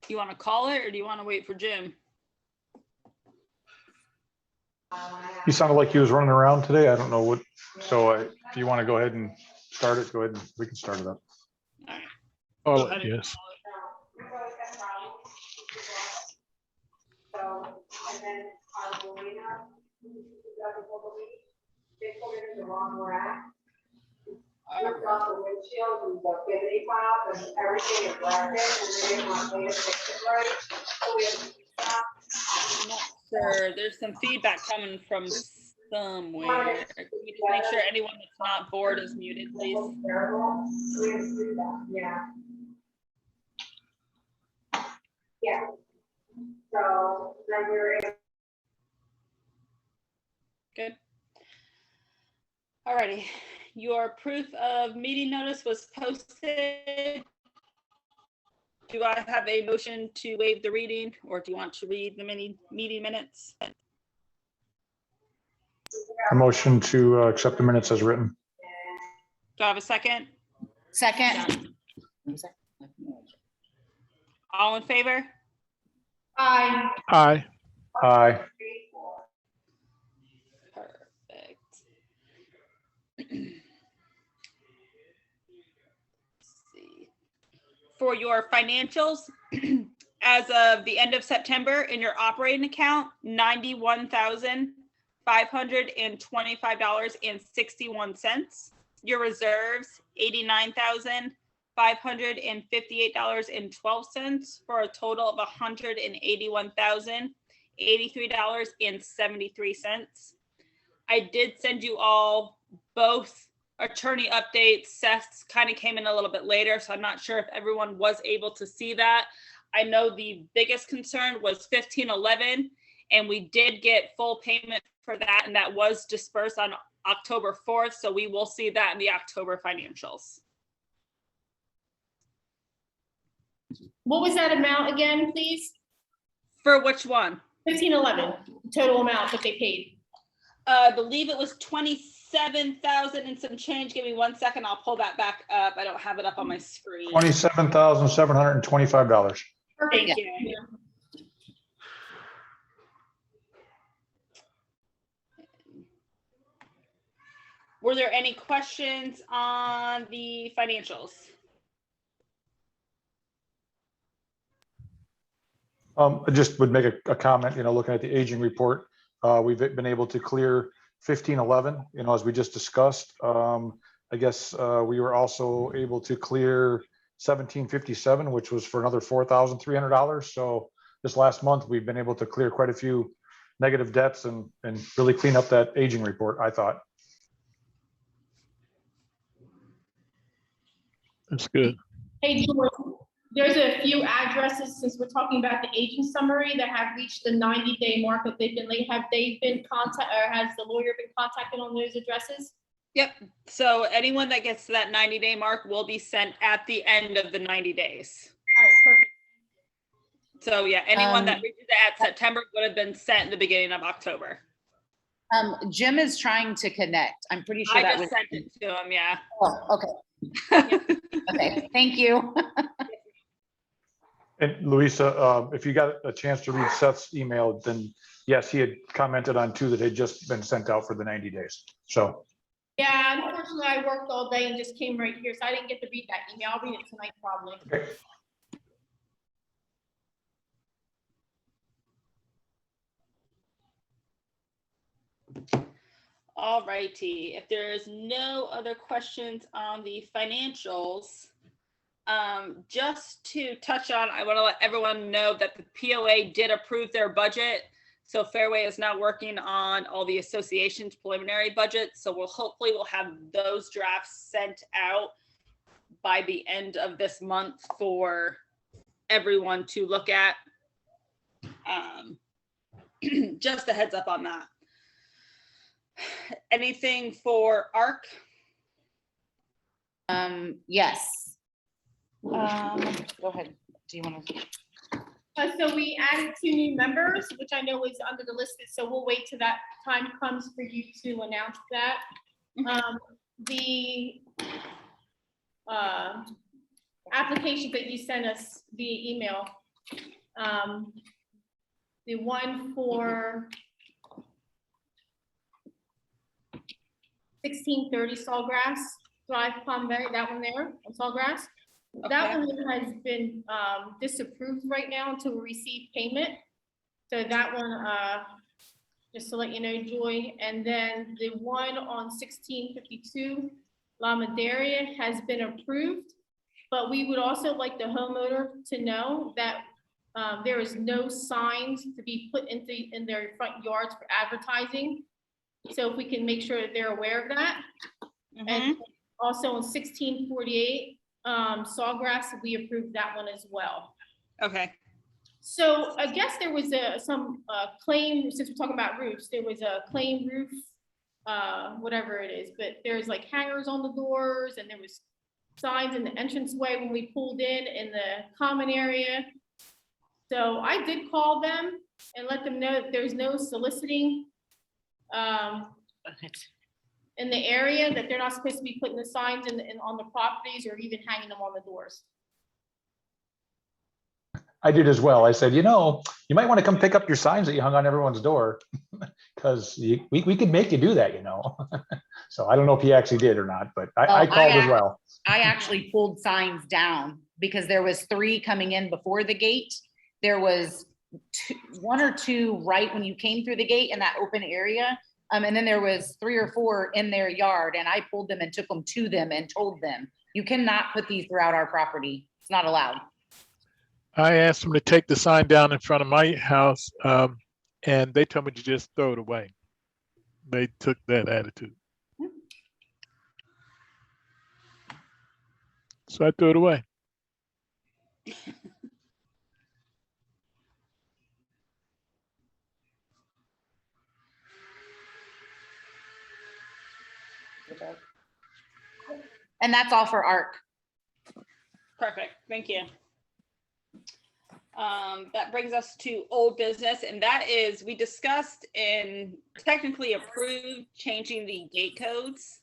You want to call it or do you want to wait for Jim? He sounded like he was running around today. I don't know what, so if you want to go ahead and start it, go ahead and we can start it up. All right. Oh, Go ahead and yes. call So, and then on Marina, they put it in the wrong rack. Ripped off the windshield and the bimini top and everything is ragged and they didn't want to fix it right. So we had to fix that. I'm not sure. There's some feedback coming from somewhere. Can you just make sure anyone that's not bored is muted, please? Terrible. So we had to do that, yeah. Yeah. So then we were able. Good. Alrighty. Your proof of meeting notice was posted. Do I have a motion to waive the reading, or do you want to read the meeting minutes? A motion to accept the minutes as written. Do I have a second? Second. All in favor? Aye. Aye. Aye. Perfect. See. For your financials, as of the end of September, in your operating account, $91,525.61. Your reserves, $89,558.12, for a total of $181,083.73. I did send you all both attorney updates. Seth's kind of came in a little bit later, so I'm not sure if everyone was able to see that. I know the biggest concern was 1511, and we did get full payment for that, and that was dispersed on October 4th, so we will see that in the October financials. What was that amount again, please? For which one? 1511, total amount that they paid. I believe it was 27,000 and some change. Give me 1 second. I'll pull that back up. I don't have it up on my screen. $27,725. Thank Yeah. you. Were there any questions on the financials? I just would make a comment, looking at the aging report, we've been able to clear 1511, as we just discussed. I guess we were also able to clear 1757, which was for another $4,300. So this last month, we've been able to clear quite a few negative debts and really clean up that aging report, I thought. That's good. Hey, George, there's a few addresses, since we're talking about the aging summary, that have reached the 90-day mark that they've been late. Have they been contacted, or has the lawyer been contacted on those addresses? Yep. So anyone that gets to that 90-day mark will be sent at the end of the 90 days. All right, perfect. So yeah, anyone that reaches at September would have been sent in the beginning of October. Jim is trying to connect. I'm pretty sure I that just was. sent it to him, yeah. Oh, okay. Okay, thank you. And Louisa, if you got a chance to read Seth's email, then yes, he had commented on 2 that had just been sent out for the 90 days. So. Yeah, unfortunately, I worked all day and just came right here, so I didn't get to read that email. I'll read it tonight probably. Okay. All righty. If there's no other questions on the financials, just to touch on, I want to let everyone know that the POA did approve their budget. So Fairway is now working on all the association's preliminary budget. So hopefully we'll have those drafts sent out by the end of this month for everyone to look at. Just a heads up on that. Anything for ARC? Yes. Go ahead. Do you want to? So we added 2 new members, which I know is under the list, so we'll wait till that time comes for you to announce that. The applications that you sent us via email The one for 1630 Sawgrass Drive, Palmos, that one there, on Sawgrass. That Okay. one has been disapproved right now until we receive payment. So that one, just to let you know, Joy. And then the one on 1652 Maderia has been approved. But we would also like the homeowner to know that there is no signs to be put in their front yards for advertising. So if we can make sure that they're aware of that. And also on 1648 Sawgrass, we approved that one as well. Okay. So I guess there was some claim, since we're talking about roofs, there was a claim roof, whatever it is, but there's like hangers on the doors and there was signs in the entranceway when we pulled in the common area. So I did call them and let them know that there's no soliciting in the area, that they're not supposed to be putting the signs on the properties or even hanging them on the doors. I did as well. I said, you might want to come pick up your signs that you hung on everyone's door, because we could make you do that, So I don't know if he actually did or not, but I called as well. I actually pulled signs down because there was 3 coming in before the gate. There was 1 or 2 right when you came through the gate in that open area. And then there was 3 or 4 in their yard, and I pulled them and took them to them and told them, you cannot put these throughout our property. It's not allowed. I asked them to take the sign down in front of my house, and they told me to just throw it away. They took that attitude. So I threw it away. And that's all for ARC. Perfect. Thank you. That brings us to old business, and that is, we discussed and technically approved changing the gate codes.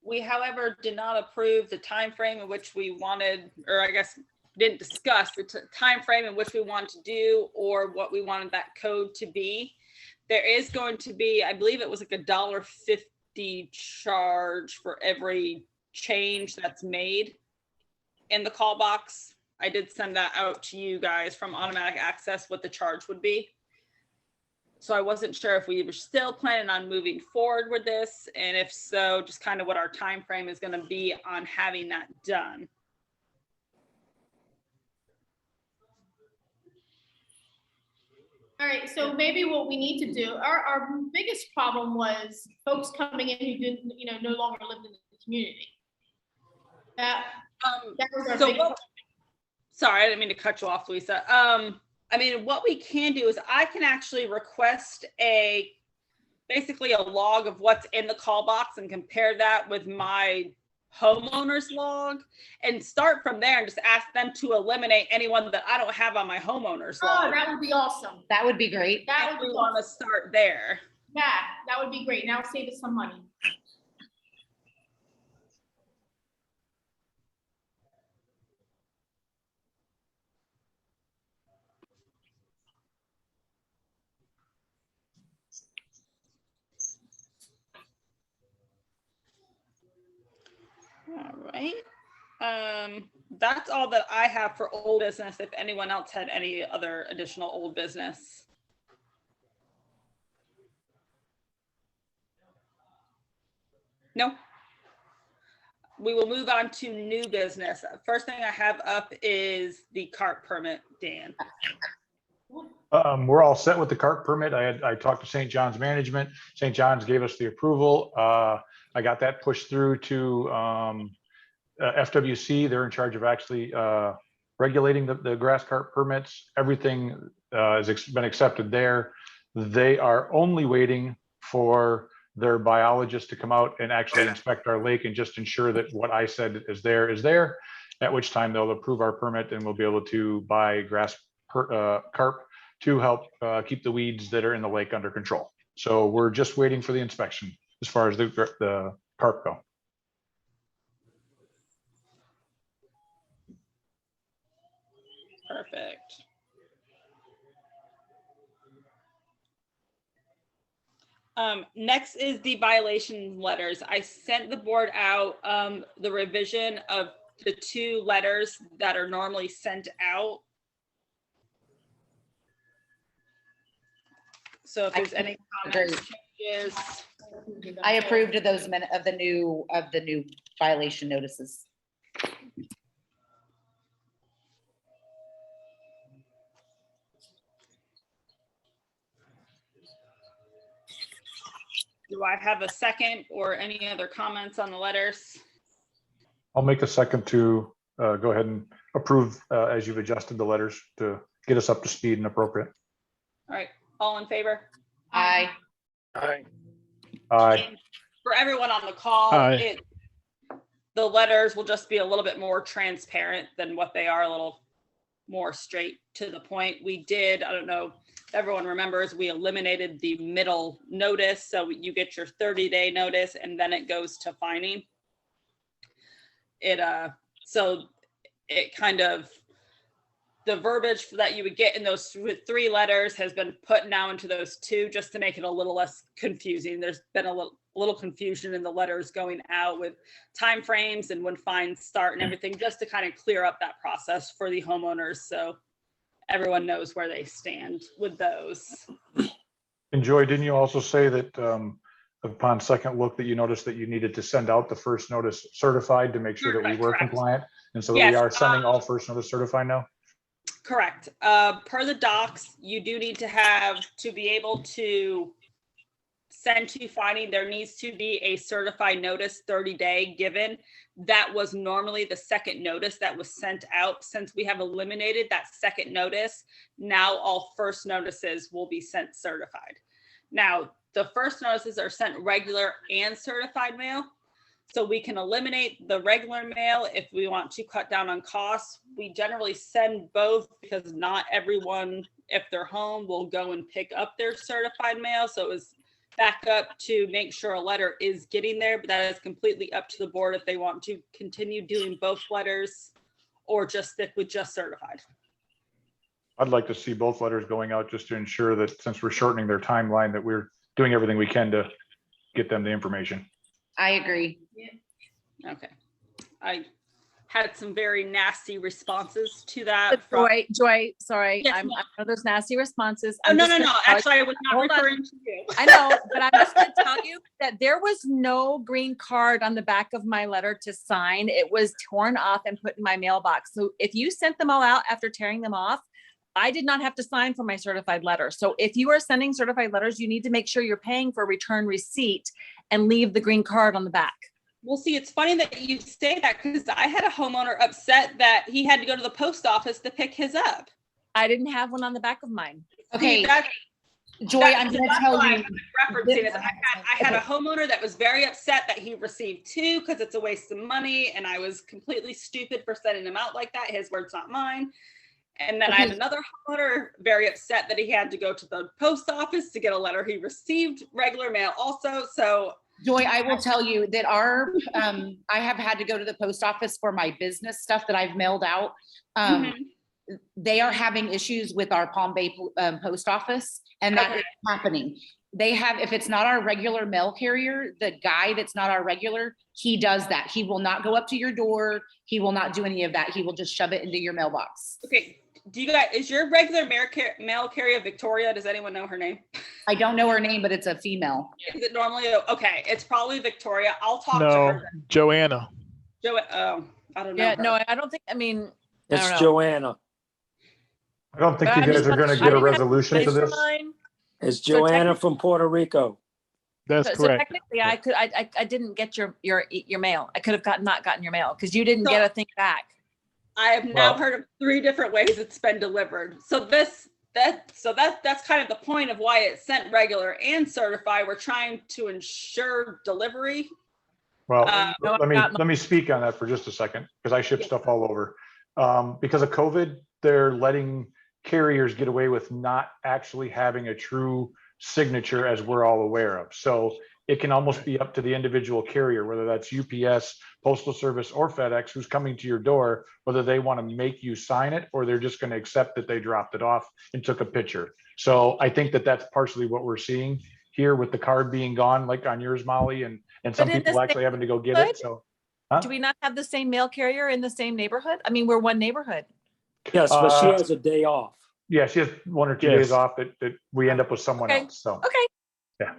We, however, did not approve the time frame in which we wanted, or I guess didn't discuss the time frame in which we want to do or what we wanted that code to be. There is going to be, I believe it was like $1.50 charge for every change that's made in the call box. I did send that out to you guys from automatic access, what the charge would be. So I wasn't sure if we were still planning on moving forward with this, and if so, just kind of what our time frame is going to be on having that done. All right, so maybe what we need to do, our biggest problem was folks coming in who didn't, no longer lived in the community. That was our big problem. Sorry, I didn't mean to cut you off, Lisa. I mean, what we can do is I can actually request basically a log of what's in the call box and compare that with my homeowner's log and start from there and just ask them to eliminate anyone that I don't have on my homeowner's log. Oh, that would be awesome. That would be great. That would be awesome. Want to start there. Yeah, that would be great. Now save us some money. All right. That's all that I have for old business. If anyone else had any other additional old business. No. We will move on to new business. First thing I have up is the Carp permit, Dan. We're all set with the Carp permit. I talked to St. John's management. St. John's gave us the approval. I got that pushed through to FWC. They're in charge of actually regulating the grass carp permits. Everything has been accepted there. They are only waiting for their biologist to come out and actually inspect our lake and just ensure that what I said is there, at which time they'll approve our permit and we'll be able to buy grass carp to help keep the weeds that are in the lake under control. So we're just waiting for the inspection as far as the carp go. Perfect. Next is the violation letters. I sent the board out the revision of the 2 letters that are normally sent out. So if there's any comments, changes. I approved of those of the new violation notices. Do I have a second or any other comments on the letters? I'll make a second to go ahead and approve as you've adjusted the letters to get us up to speed and appropriate. All right, all in favor? Aye. Aye. Aye. And for everyone on the call, Aye. the letters will just be a little bit more transparent than what they are, a little more straight to the point. We did, I don't know, everyone remembers, we eliminated the middle notice. So you get your 30-day notice and then it goes to fining. So it kind of, the verbiage that you would get in those 3 letters has been put now into those 2 just to make it a little less confusing. There's been a little confusion in the letters going out with timeframes and when fines start and everything, just to kind of clear up that process for the homeowners. So everyone knows where they stand with those. And Joy, didn't you also say that upon second look that you noticed that you needed to send out the first notice certified to make sure that we were Correct. compliant? And so Yes, we are sending all first notice certified now? Correct. Per the docs, you do need to have, to be able to send to fining, there needs to be a certified notice 30-day given. That was normally the second notice that was sent out. Since we have eliminated that second notice, now all first notices will be sent certified. Now, the first notices are sent regular and certified mail. So we can eliminate the regular mail if we want to cut down on costs. We generally send both because not everyone, if they're home, will go and pick up their certified mail. So it was back up to make sure a letter is getting there, but that is completely up to the board if they want to continue doing both letters or just stick with just certified. I'd like to see both letters going out just to ensure that since we're shortening their timeline, that we're doing everything we can to get them the information. I agree. Okay. I had some very nasty responses to that. from- Joy, sorry, Yes, I know there's nasty responses. Oh, I'm no, just no, gonna no. tell you- Actually, I was not Hold on. referring to you. I know, but I'm just gonna tell you that there was no green card on the back of my letter to sign. It was torn off and put in my mailbox. So if you sent them all out after tearing them off, I did not have to sign for my certified letter. So if you are sending certified letters, you need to make sure you're paying for return receipt and leave the green card on the back. Well, see, it's funny that you say that because I had a homeowner upset that he had to go to the post office to pick his up. I didn't have one on the back of mine. Okay, See, that's Joy, I'm gonna that's tell why you. I'm referencing it. I had a homeowner that was very upset that he received 2 because it's a waste of money, and I was completely stupid for sending them out like that. His words, not mine. And then I had Okay. another homeowner very upset that he had to go to the post office to get a letter. He received regular mail also. So Joy, I will tell you that I have had to go to the post office for my business stuff that I've mailed out. They are having issues with our Palm Bay post office, and that Okay. is happening. They have, if it's not our regular mail carrier, the guy that's not our regular, he does that. He will not go up to your door. He will not do any of that. He will just shove it into your mailbox. okay, do you guys, is your regular mail carrier Victoria? Does anyone know her name? I don't know her name, but it's a female. Is it normally, okay, it's probably Victoria. I'll talk to No, her. Joanna. I don't know. Yeah, her. no, I don't think, I mean, I It's don't know. Joanna. I don't think But you I guys just are want- gonna I get a didn't have resolution to place for this. mine. It's So Joanna from Puerto Rico. That's So correct. technically I didn't get your mail. I could have not gotten your mail because you didn't So- get a thing back. I have now Well- heard of 3 different ways it's been delivered. So that's kind of the point of why it's sent regular and certified. We're trying to ensure delivery. Well, No, let me speak on that for just a second, because I ship stuff all over. Because of COVID, they're letting carriers get away with not actually having a true signature, as we're all aware of. So it can almost be up to the individual carrier, whether that's UPS, Postal Service, or FedEx, who's coming to your door, whether they want to make you sign it or they're just going to accept that they dropped it off and took a picture. So I think that that's partially what we're seeing here with the card being gone, like on yours, Molly, and some But in people the actually same having to go get it. So, huh? Do we not have the same mail carrier in the same neighborhood? I mean, we're one neighborhood. Yes, but she has a day off. Yeah, she has 1 or 2 Yes. days off that we end up with someone Okay. else. So, Okay. Yeah.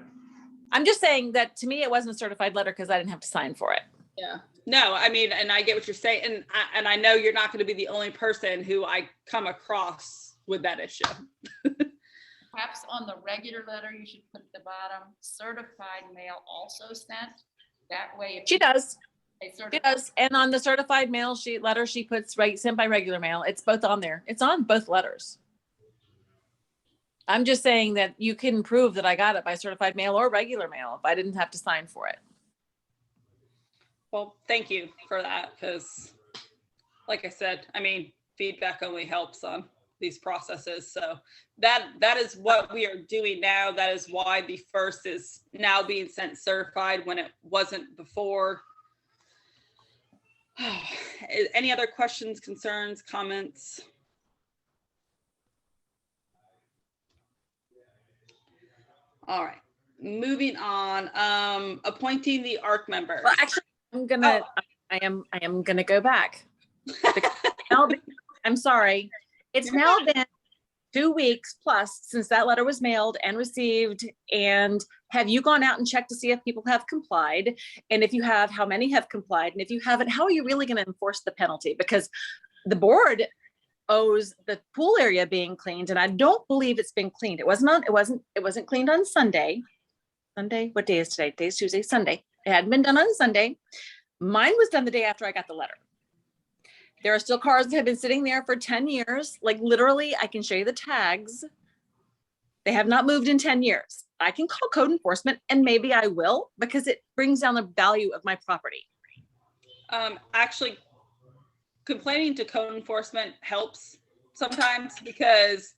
I'm just saying that to me, it wasn't a certified letter because I didn't have to sign for it. Yeah, no, I mean, and I get what you're saying, and I know you're not going to be the only person who I come across with that issue. Perhaps on the regular letter, you should put at the bottom, certified mail also sent. That way. if She you- does. a She certified- does. And on the certified mail sheet letter, she puts sent by regular mail. It's both on there. It's on both letters. I'm just saying that you can prove that I got it by certified mail or regular mail if I didn't have to sign for it. Well, thank you for that, because like I said, I mean, feedback only helps on these processes. So that is what we are doing now. That is why the first is now being sent certified when it wasn't before. Any other questions, concerns, comments? All right, moving on. Appointing the ARC members. Well, actually, I am gonna go back. Because I'm sorry. It's now been 2 weeks plus since that letter was mailed and received. And have you gone out and checked to see if people have complied? And if you have, how many have complied? And if you haven't, how are you really going to enforce the penalty? Because the board owes the pool area being cleaned, and I don't believe it's been cleaned. It wasn't cleaned on Sunday. Sunday, what day is today? Today's Tuesday, Sunday. It hadn't been done on Sunday. Mine was done the day after I got the letter. There are still cars that have been sitting there for 10 years. Like literally, I can show you the tags. They have not moved in 10 years. I can call code enforcement, and maybe I will, because it brings down the value of my property. Actually, complaining to code enforcement helps sometimes, because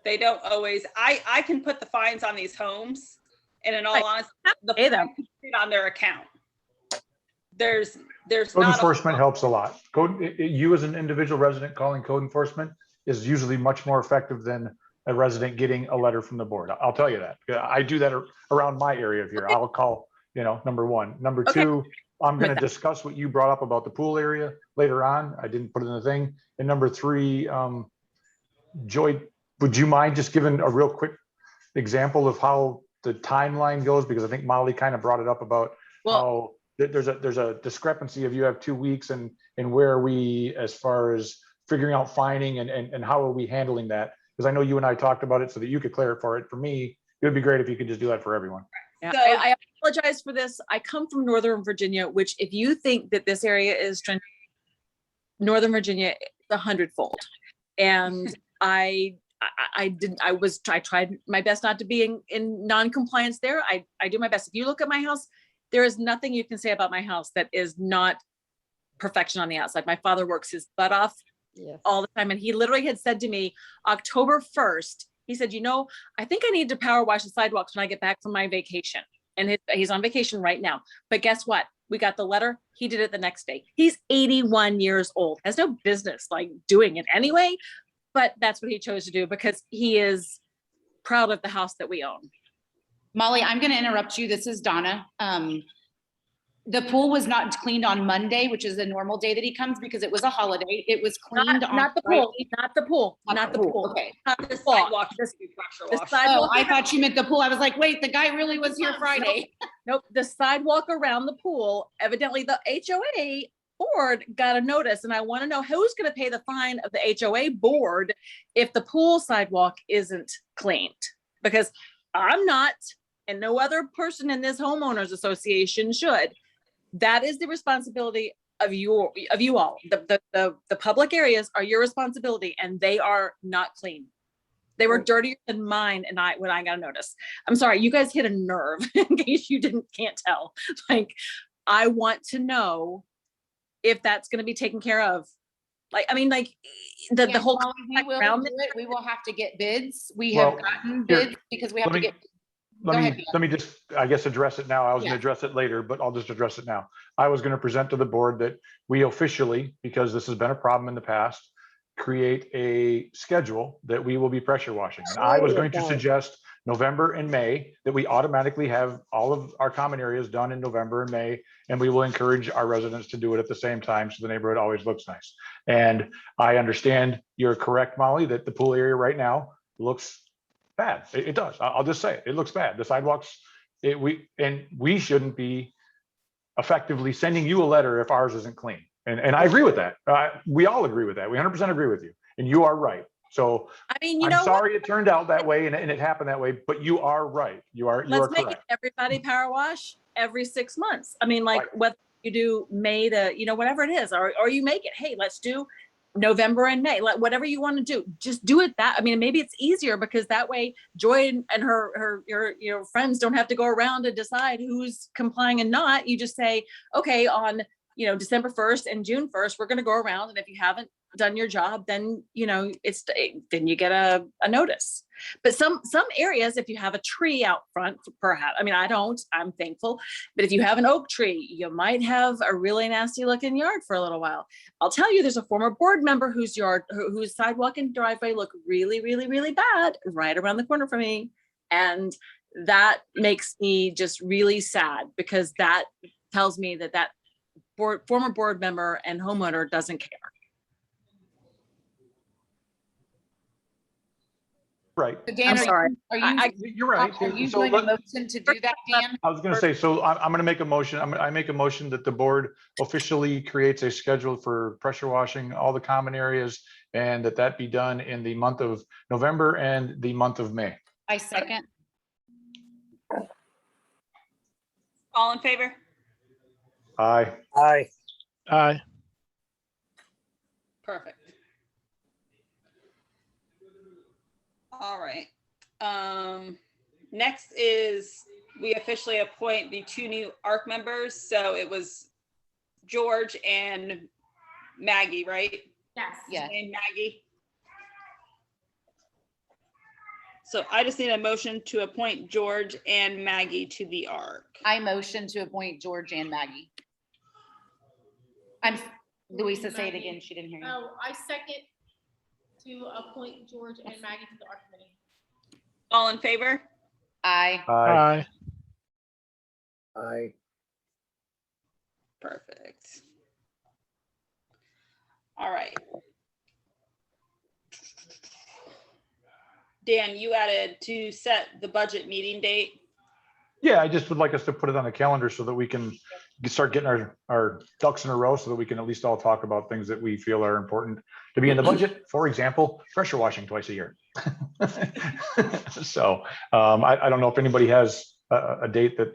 they don't always, I can put the fines on these homes, and in all Right. honesty, the Pay them. fine can sit on their account. There's code not. enforcement helps a lot. You as an individual resident calling code enforcement is usually much more effective than a resident getting a letter from the board. I'll tell you that. I do that around my area here. Okay. I'll call, number one. Number Okay. two, I'm going to With that. discuss what you brought up about the pool area later on. I didn't put it in the thing. And number three, Joy, would you mind just giving a real quick example of how the timeline goes? Because I think Molly kind of brought it up about how there's a discrepancy of you have 2 weeks, and where are we as far as figuring out fining and how are we handling that? Because I know you and I talked about it so that you could clarify it for me. It would be great if you could just do that for everyone. Yeah, So- I apologize for this. I come from Northern Virginia, which if you think that this area is Northern Virginia, it's 100-fold. And I tried my best not to be in non-compliance there. I do my best. If you look at my house, there is nothing you can say about my house that is not perfection on the outside. My father works his butt off all the time. And he literally had said to me, October 1st, he said, I think I need to power wash the sidewalks when I get back from my vacation. And he's on vacation right now. But guess what? We got the letter. He did it the next day. He's 81 years old, has no business doing it anyway. But that's what he chose to do because he is proud of the house that we own. Molly, I'm going to interrupt you. This is Donna. The pool was not cleaned on Monday, which is the normal day that he comes because it was a holiday. It was cleaned Not the Friday. pool, not the pool, not the pool. Okay. Not The the pool. sidewalk The- should be pressure the washed. sidewalk Oh, I thought you meant the pool. I was like, wait, the guy really was here Friday. Nope, the sidewalk around the pool, evidently the HOA board got a notice, and I want to know who's going to pay the fine of the HOA board if the pool sidewalk isn't cleaned, because I'm not, and no other person in this homeowners association should. That is the responsibility of you all. The public areas are your responsibility, and they are not clean. They were dirtier than mine, and when I got a notice. I'm sorry, you guys hit a nerve in case you can't tell. I want to know if that's going to be taken care of. The Yeah, whole Molly, we will around do it. We will have to get bids. We Well, have gotten here, bids because we have let to me- get. let Go me, ahead, Dan. let me just, I guess, address it now. I was Yeah. gonna address it later, but I'll just address it now. I was gonna present to the board that we officially, because this has been a problem in the past, create a schedule that we will be pressure washing. And I was going to suggest November and May, that we automatically have all of our common areas done in November and May, and we will encourage our residents to do it at the same time, so the neighborhood always looks nice. And I understand you're correct, Molly, that the pool area right now looks bad. It does. I'll just say it. It looks bad. The sidewalks, we shouldn't be effectively sending you a letter if ours isn't clean. And I agree with that. We all agree with that. We 100% agree with you. And you are right. So I mean, you I'm know what? sorry it turned out that way and it happened that way, but you are right. You are Let's make it correct. everybody power wash every 6 months. I mean, like Right. whether you do May to, whatever it is, or you make it, hey, let's do November and May, like whatever you want to do, just do it that. I mean, maybe it's easier because that way Joy and her friends don't have to go around and decide who's complying and not. You just say, okay, on December 1st and June 1st, we're going to go around, and if you haven't done your job, then then you get a notice. But some areas, if you have a tree out front, perhaps, I mean, I don't, I'm thankful, but if you have an oak tree, you might have a really nasty looking yard for a little while. I'll tell you, there's a former board member whose sidewalk and driveway look really, really, really bad right around the corner from me. And that makes me just really sad, because that tells me that former board member and homeowner doesn't care. Right. So Dan, I'm sorry. You're right. Are you So doing a let- motion to do that, Dan? I was going to say, so I'm going to make a motion. I make a motion that the board officially creates a schedule for pressure washing all the common areas, and that be done in the month of November and the month of May. I second. All in favor? Aye. Aye. Aye. Perfect. All right. Next is we officially appoint the 2 new ARC members. So it was George and Maggie, right? Yes. Yes. And Maggie. So I just need a motion to appoint George and Maggie to the ARC. I motion to appoint George and Maggie. Louisa, say it again. She didn't hear you. Oh, I second to appoint George and Maggie to the ARC committee. All in favor? Aye. Aye. Aye. Perfect. All right. Dan, you added to set the budget meeting date. Yeah, I just would like us to put it on the calendar so that we can start getting our ducks in a row, so that we can at least all talk about things that we feel are important to be in the budget. For example, pressure washing twice a year. So I don't know if anybody has a date that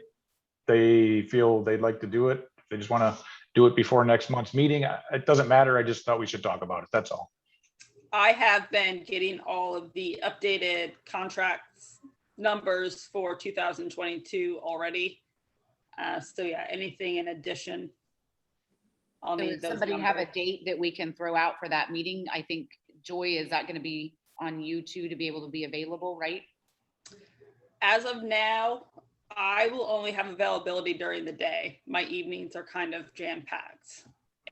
they feel they'd like to do it. If they just want to do it before next month's meeting, it doesn't matter. I just thought we should talk about it. That's all. I have been getting all of the updated contracts numbers for 2022 already. So yeah, anything in addition, I'll So need does those somebody have a numbers. date that we can throw out for that meeting? I think, Joy, is that going to be on you too, to be able to be available, right? As of now, I will only have availability during the day. My evenings are kind of jam-packed.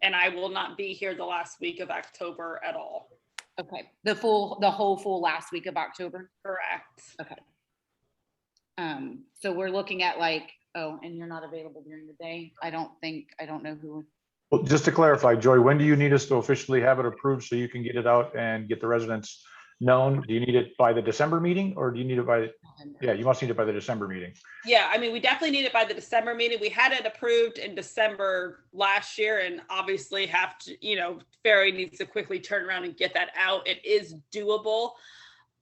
And I will not be here the last week of October at all. Okay, the whole full last week of October? Correct. Okay. So we're looking at and you're not available during the day? I don't know who. Well, just to clarify, Joy, when do you need us to officially have it approved so you can get it out and get the residents known? Do you need it by the December meeting, or do you need it by, yeah, you must need it by the December meeting. Yeah, I mean, we definitely need it by the December meeting. We had it approved in December last year, and obviously have to, Ferry needs to quickly turn around and get that out. It is doable.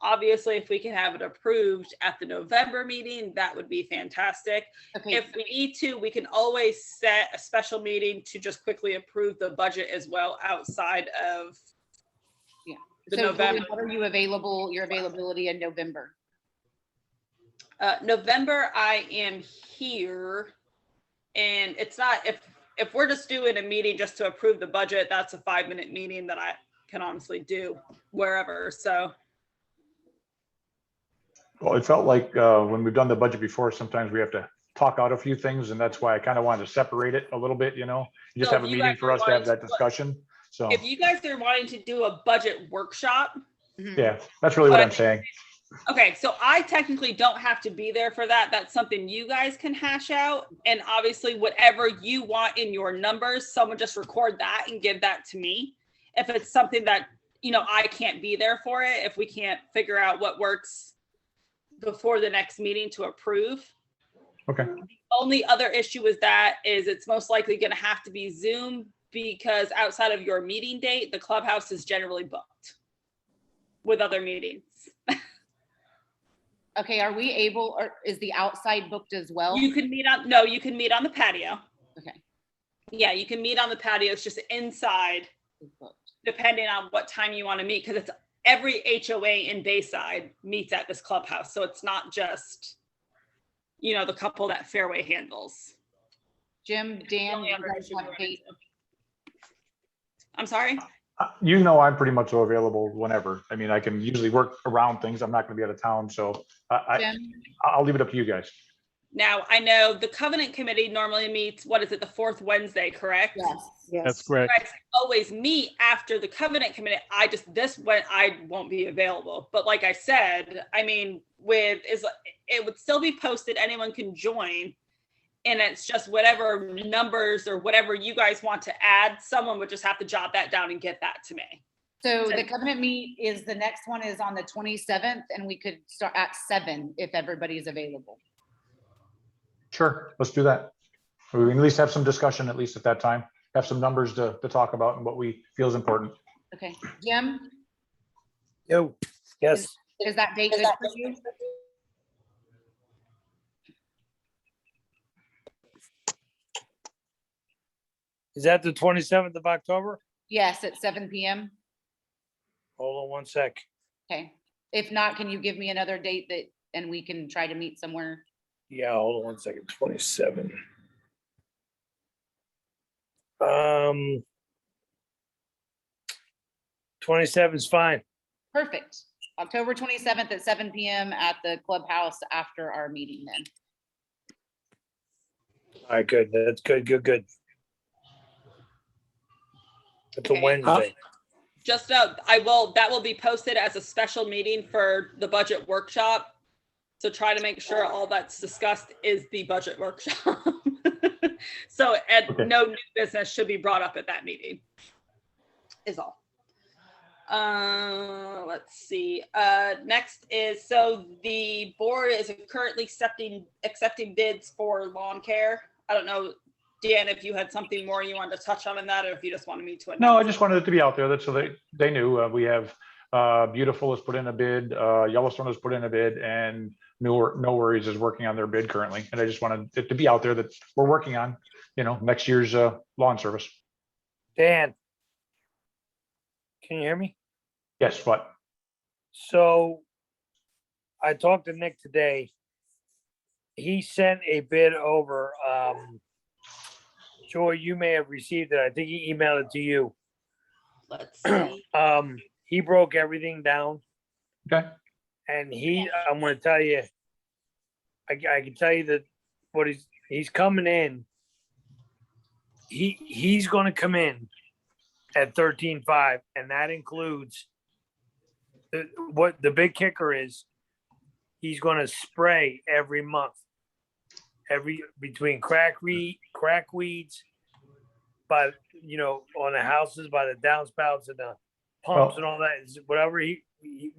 Obviously, if we can have it approved at the November meeting, that would be fantastic. Okay. If we need to, we can always set a special meeting to just quickly approve the budget as well outside of the So November. what are you available, your availability in November? November, I am here, and it's not, if we're just doing a meeting just to approve the budget, that's a 5-minute meeting that I can honestly do wherever. So Well, it felt like when we've done the budget before, sometimes we have to talk out a few things, and that's why I kind of wanted to separate it a little bit, just So have a if you meeting guys for are us to have wanting that discussion. So, If you guys are wanting to do a budget workshop, yeah, that's really what I'm saying. okay, so I technically don't have to be there for that. That's something you guys can hash out. And obviously, whatever you want in your numbers, someone just record that and give that to me. If it's something that, I can't be there for it, if we can't figure out what works before the next meeting to approve. Okay. The only other issue with that is it's most likely going to have to be Zoom, because outside of your meeting date, the clubhouse is generally booked with other meetings. Okay, are we able, or is the outside booked as well? You can meet on the patio. Okay. Yeah, you can meet on the patio. It's just inside, It's booked. depending on what time you want to meet, because it's every HOA in Bayside meets at this clubhouse. So it's not just, the couple that Fairway handles. Jim, Dan, Only you other guys issue have we're date. I'm sorry? I'm pretty much available whenever. I mean, I can usually work around things. I'm not going to be out of town, so Jim, I'll leave it up to you guys. Now, I know the Covenant Committee normally meets, the fourth Wednesday, correct? yes. That's You correct. guys always meet after the Covenant Committee. I won't be available. But like I said, I mean, it would still be posted. Anyone can join. And it's just whatever numbers or whatever you guys want to add, someone would just have to jot that down and get that to me. So the covenant the next one is on the 27th, and we could start at 7 if everybody's available. Sure, let's do that. We can at least have some discussion, at least at that time, have some numbers to talk about and what we feel is important. Okay, Jim, Yo, yes, is that date good for you? is that the 27th of October? Yes, at 7 PM. Hold on one sec. Okay. If not, can you give me another date and we can try to meet somewhere? Yeah, hold on one second. 27. 27 is fine. Perfect. October 27th at 7 PM at the clubhouse after our meeting then. All right, good. That's good. It's a Okay. Wednesday. Just that will be posted as a special meeting for the budget workshop. So try to make sure all that's discussed is the budget workshop. So Okay. no new business should be brought up at that meeting. Is all. Let's see. Next is, so the board is currently accepting bids for lawn care. I don't know, Dan, if you had something more you wanted to touch on in that, or if you just wanted me to announce. No, I just wanted it to be out there that so they knew. We have Beautiful has put in a bid, Yellowstone has put in a bid, and No Worries is working on their bid currently. And I just wanted it to be out there that we're working on, next year's lawn service. Dan, can you hear me? Yes, but So I talked to Nick today. He sent a bid over. Joy, you may have received it. I think he emailed it to you. Let's see. He broke everything down, okay. and I'm gonna tell you, I can tell you that what he's coming in. He's gonna come in at 13.5, and that includes what the big kicker is. He's gonna spray every month, between crack weeds, but on the houses, by the downspouts and the pumps and all that, whatever we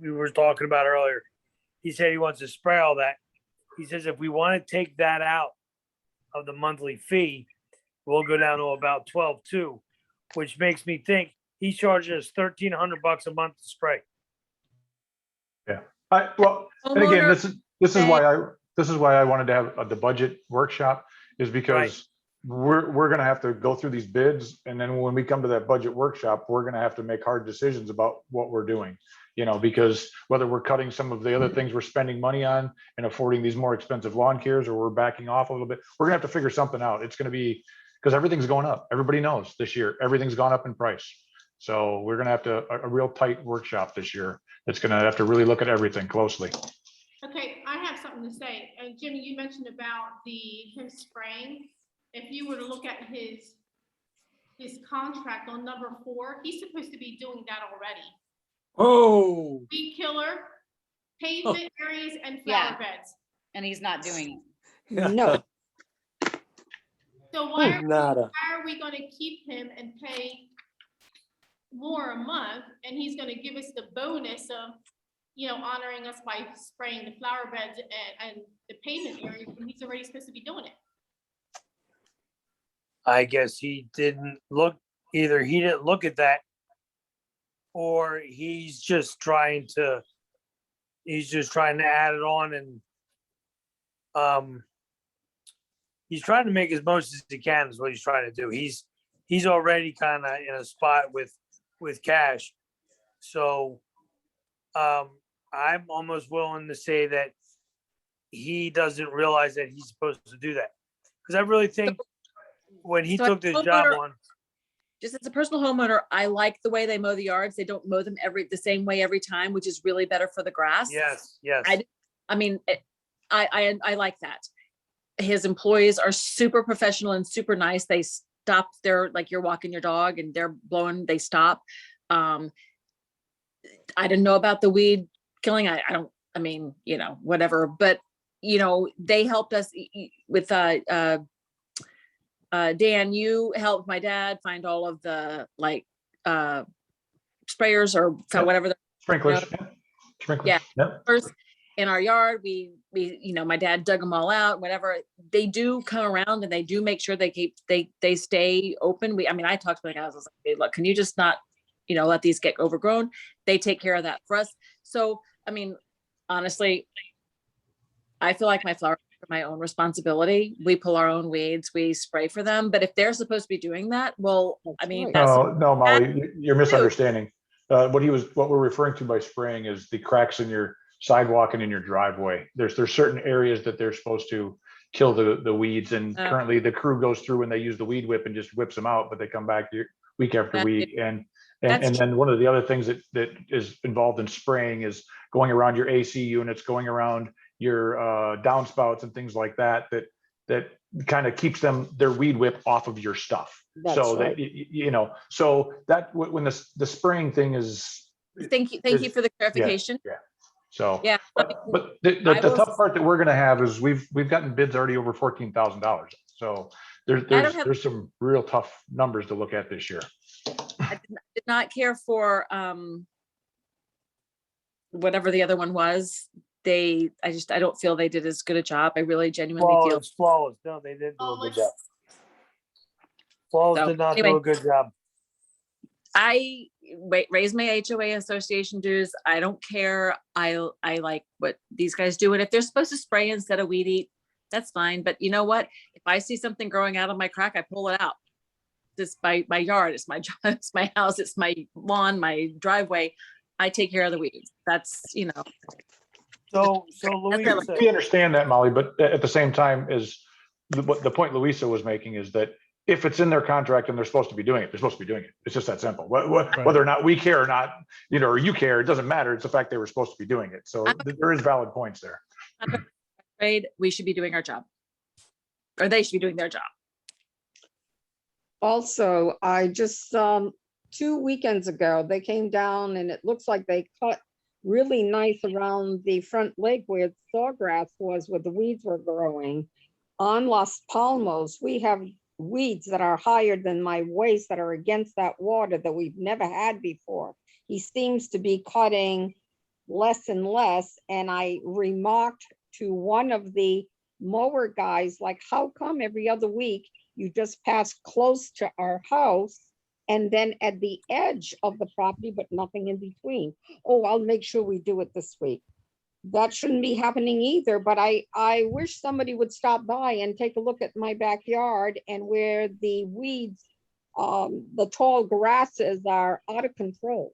were talking about earlier. He said he wants to spray all that. He says if we want to take that out of the monthly fee, we'll go down to about 12.2, which makes me think he charges us $1,300 a month to spray. Yeah. And again, this is why I wanted to have the budget workshop, is because we're going to have to go through these bids. And then when we come to that budget workshop, we're going to have to make hard decisions about what we're doing, because whether we're cutting some of the other things we're spending money on and affording these more expensive lawn cares, or we're backing off a little bit, we're gonna have to figure something out. It's going to be, because everything's going up. Everybody knows this year, everything's gone up in price. So we're going to have a real tight workshop this year. It's going to have to really look at everything closely. Okay, you mentioned about him spraying, if you were to look at his contract on number 4, he's supposed to be doing that already. Oh, Weed killer, pavement areas and Yeah. flower beds. And he's not doing No, So why nada. are we gonna keep him and pay more a month? And he's gonna give us the bonus of, honoring us by spraying the flower beds and the pavement areas when he's already supposed to be doing it. I guess he didn't look, either he didn't look at that, or he's just trying to add it on, and he's trying to make as much as he can is what he's trying to do. He's already kind of in a spot with cash. So I'm almost willing to say that he doesn't realize that he's supposed to do that. Because I really think when he So took this homeowner- job on, Just as a personal homeowner, I like the way they mow the yards. They don't mow them the same way every time, which is really better for the grass. yes. I mean, I like that. His employees are super professional and super nice. They stop there, like you're walking your dog and they're blowing, they stop. I didn't know about the weed killing. I mean, whatever, but they helped us with, Dan, you helped my dad find all of the sprayers or Yep. whatever. Sprinklers. Sprinklers. Yeah. Yep. First in our yard, we my dad dug them all out, whatever. They do come around and they do make sure they stay open. I talked to my guys, I was like, hey, look, can you just not, let these get overgrown? They take care of that for us. So, honestly, I feel like my flowers are my own responsibility. We pull our own weeds, we spray for them. But if they're supposed to be doing that, well, That's right. that's No, Molly, you're misunderstanding. What we're referring to by spraying is the cracks in your sidewalk and in your driveway. There's certain areas that they're supposed to kill the weeds, and Oh. currently the crew goes through and they use the weed whip and just whips them out, but they come back week after That's week. And That's then one of the other things that is involved in spraying is going around your AC units, going around your downspouts and things like that kind of keeps their weed whip off of your stuff. That's So right. that so that when the spraying thing is thank you for the clarification. so. Yeah. But the I will- tough part that we're gonna have is we've gotten bids already over $14,000. So there's some real tough numbers to look at this year. I did not care for whatever the other one was. I don't feel they did as good a job. I really genuinely feel. Flawless. No, they didn't do a good job. Flawless So, did not do anyway. a good job. I raise my HOA association dues. I don't care. I like what these guys do. And if they're supposed to spray instead of weed eat, that's fine. But you know what? If I see something growing out of my crack, I pull it out. It's my yard, it's my job, it's my house, it's my lawn, my driveway. I take care of the weeds. That's, So That's Louisa, We understand that, Molly, but at the same time is the point Louisa was making is that if it's in their contract and they're supposed to be doing it, they're supposed to be doing it. It's just that simple. Whether or not we care or not, or you care, it doesn't matter. It's the fact they were supposed to be doing it. So there is valid points there. I'm afraid we should be doing our job. Or they should be doing their job. Also, I just, 2 weekends ago, they came down and it looks like they cut really nice around the front lake where Sawgrass was, where the weeds were growing. On Las Palmos, we have weeds that are higher than my waist that are against that water that we've never had before. He seems to be cutting less and less. And I remarked to one of the mower guys, like, how come every other week you just pass close to our house and then at the edge of the property, but nothing in between? Oh, I'll make sure we do it this week. That shouldn't be happening either, but I wish somebody would stop by and take a look at my backyard and where the weeds, the tall grasses are out of control.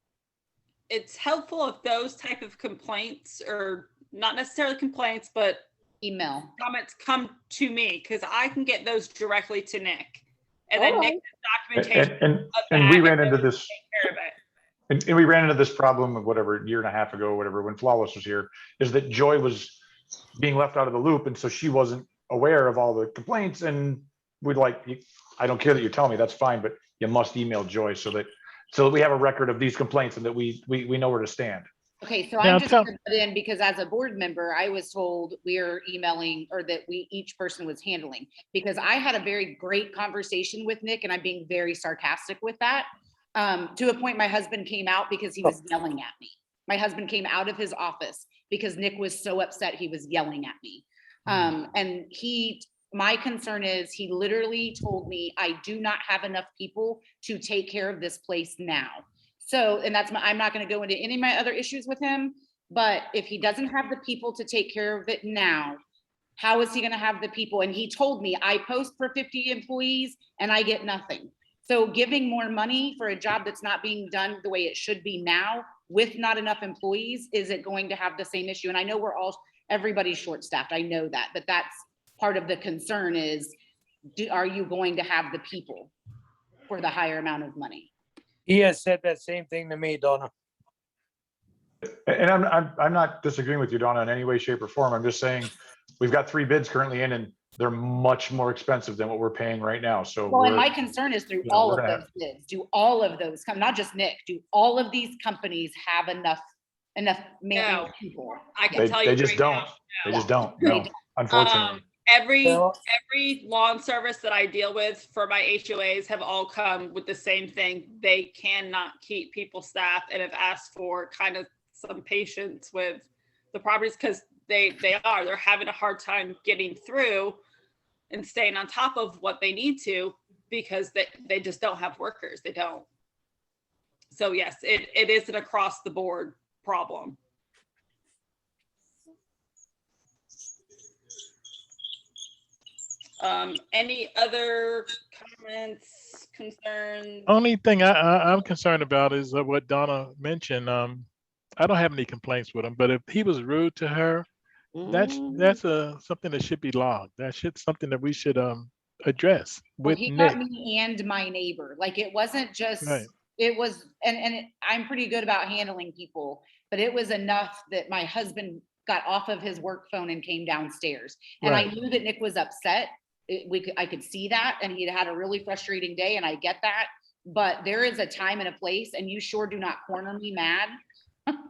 It's helpful if those type of complaints, or not necessarily complaints, but email. comments come to me, because I can get those directly to Nick. And then All Nick right. has documentation. And we ran into this. Take care of it. And we ran into this problem of whatever, year and a half ago, whatever, when Flawless was here, is that Joy was being left out of the loop. And so she wasn't aware of all the complaints, and we'd like, I don't care that you tell me, that's fine, but you must email Joy so that we have a record of these complaints and that we know where to stand. Okay, so Now I'm just tell- gonna put in, because as a board member, I was told we're emailing, or that each person was handling, because I had a very great conversation with Nick, and I'm being very sarcastic with that. To a point, my husband came out because he was yelling at me. My husband came out of his office because Nick was so upset, he was yelling at me. And my concern is, he literally told me, I do not have enough people to take care of this place now. So, and I'm not gonna go into any of my other issues with him, but if he doesn't have the people to take care of it now, how is he gonna have the people? And he told me, I post for 50 employees and I get nothing. So giving more money for a job that's not being done the way it should be now, with not enough employees, is it going to have the same issue? And I know everybody's short-staffed, I know that, but that's part of the concern is, are you going to have the people for the higher amount of money? He has said that same thing to me, Donna. And I'm not disagreeing with you, Donna, in any way, shape, or form. I'm just saying, we've got 3 bids currently in, and they're much more expensive than what we're paying right now. So Well, and my concern is through yeah, all we're of gonna those bids, do all of those come, not just Nick, do all of these companies have enough No. people? I can tell you. they just right don't. now, They no. just don't. They No, don't. unfortunately. Every lawn service that I deal with for my HOAs have all come with the same thing. They cannot keep people staffed, and have asked for kind of some patience with the properties, because they're having a hard time getting through and staying on top of what they need to, because they just don't have workers. They don't. So yes, it is an across the board problem. Any other comments, concerns? Only thing I'm concerned about is what Donna mentioned. I don't have any complaints with him, but if he was rude to her, that's something that should be logged. Something that we should address Well, with he Nick. got me and my neighbor. Like, it wasn't just, Right. it was, I'm pretty good about handling people, but it was enough that my husband got off of his work phone and came downstairs. And I Right. knew that Nick was upset. I could see that, and he'd had a really frustrating day, and I get that. But there is a time and a place, and you sure do not corner me mad.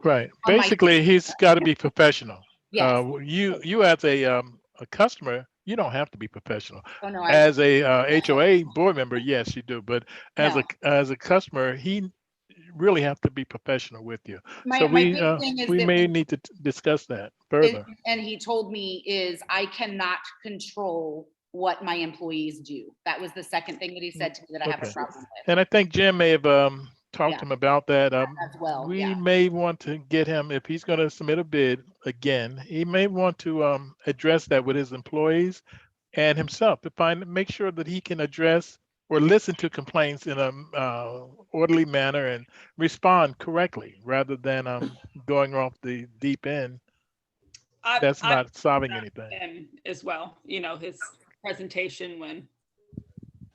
Right. on my- Basically, he's got to be professional. Yes. You as a customer, you don't have to be professional. Oh, no, As a HOA board member, yes, you do. But as No. as a customer, he really have to be professional with you. My So big thing is we that may when- need to discuss that further. And he told me is, I cannot control what my employees do. That was the second thing that he said to me that I have a Okay. problem with And I think Jim may have talked Yeah. to him about that. as well. We Yeah. may want to get him, if he's going to submit a bid again, he may want to address that with his employees and himself to make sure that he can address or listen to complaints in a orderly manner and respond correctly, rather than going off the deep end. That's not solving anything. Him as well, his presentation when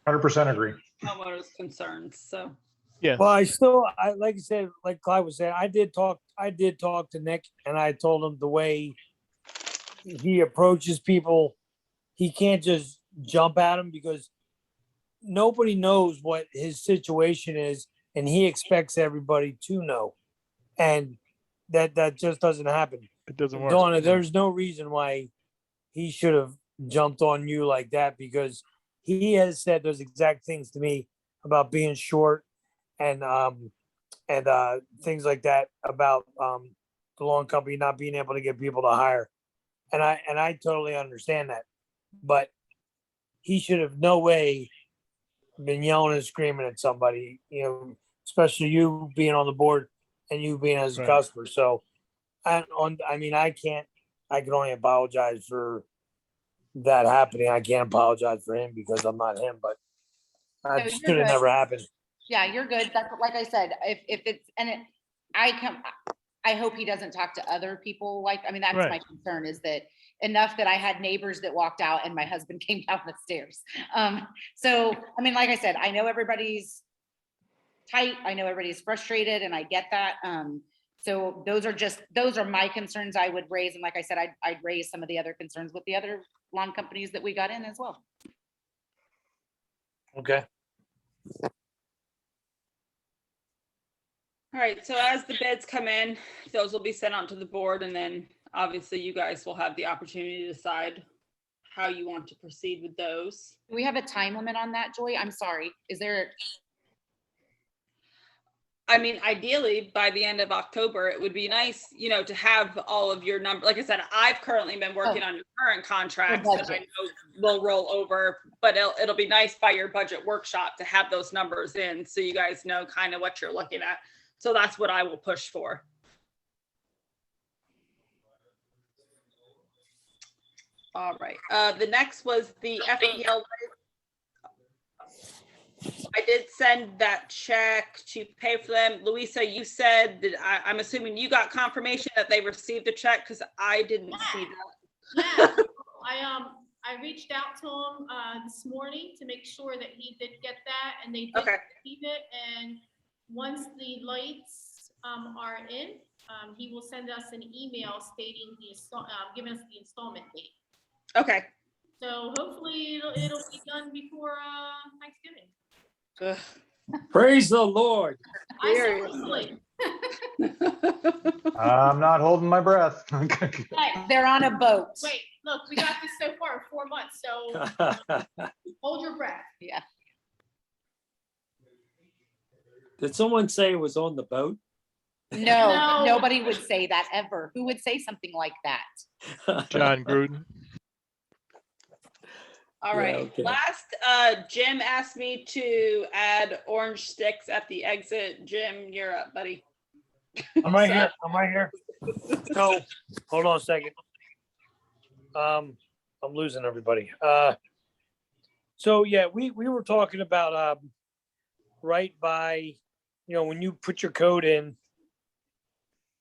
100% agree. homeowners concerns. So Yeah. Well, like I said, like Clyde was saying, I did talk to Nick, and I told him the way he approaches people, he can't just jump at them, because nobody knows what his situation is, and he expects everybody to know. And that just doesn't happen. It doesn't work. Donna, there's no reason why he should have jumped on you like that, because he has said those exact things to me about being short and things like that, about the lawn company not being able to get people to hire. And I totally understand that, but he should have no way been yelling and screaming at somebody, especially you being on the board and you being as a Right. customer. So I can only apologize for that happening. I can't apologize for him because I'm not him, but No, that you're should have good. never happened. Yeah, you're good. That's like I said, if it's, I hope he doesn't talk to other people that's Right. my concern, is that enough that I had neighbors that walked out and my husband came down the stairs. So, like I said, I know everybody's tight. I know everybody's frustrated, and I get that. So those are my concerns I would raise. And like I said, I'd raise some of the other concerns with the other lawn companies that we got in as well. Okay. All right, so as the bids come in, those will be sent out to the board, and then obviously you guys will have the opportunity to decide how you want to proceed with those. Do we have a time limit on that, Joy? I'm sorry. Is there? I mean, ideally, by the end of October, it would be nice, you know, to have all of your numbers. Like I said, I've currently been working on your current contracts that I know will roll over, but it'll be nice by your budget workshop to have those numbers in, so you guys know kind of what you're looking at. So that's what I will push for. All right, the next was the FPL. I did send that check to pay for them. Louisa, you said that I'm assuming you got confirmation that they received the check, because I didn't see that. Yeah, I reached out to him this morning to make sure that he did get that, and they did receive it. And once the lights are in, he will send us an email stating giving us the installment date. Okay. So hopefully it'll be done before Thanksgiving. Praise the Lord. I said hopefully. I'm not holding my breath. Hey, They're on a boat. wait, look, we got this so far in 4 months, so hold your breath. Yeah. Did someone say it was on the boat? No, nobody would say that ever. Who would say something like that? John Gruden. All Yeah, right, okay. last, Jim asked me to add orange sticks at the exit. Jim, you're up, buddy. I'm right here. I'm right here. So, hold on a second. I'm losing everybody. So yeah, we were talking about right by, you know, when you put your code in,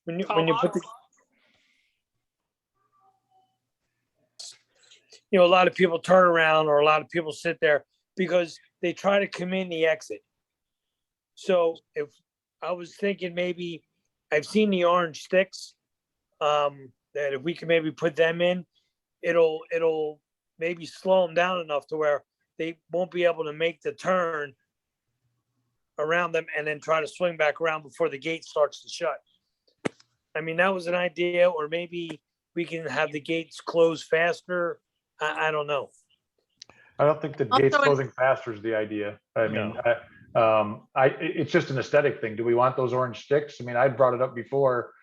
when you put the, you know, a lot of people turn around, or a lot of people sit there because they try to come in the exit. So if I was thinking, maybe I've seen the orange sticks, that if we can maybe put them in, it'll maybe slow them down enough to where they won't be able to make the turn around them and then try to swing back around before the gate starts to shut. I mean, that was an idea, or maybe we can have the gates close faster. I don't know. I don't think the gates Also- closing faster is the idea. I mean, it's just an aesthetic thing. Do we want those orange sticks? I mean, I brought it up before,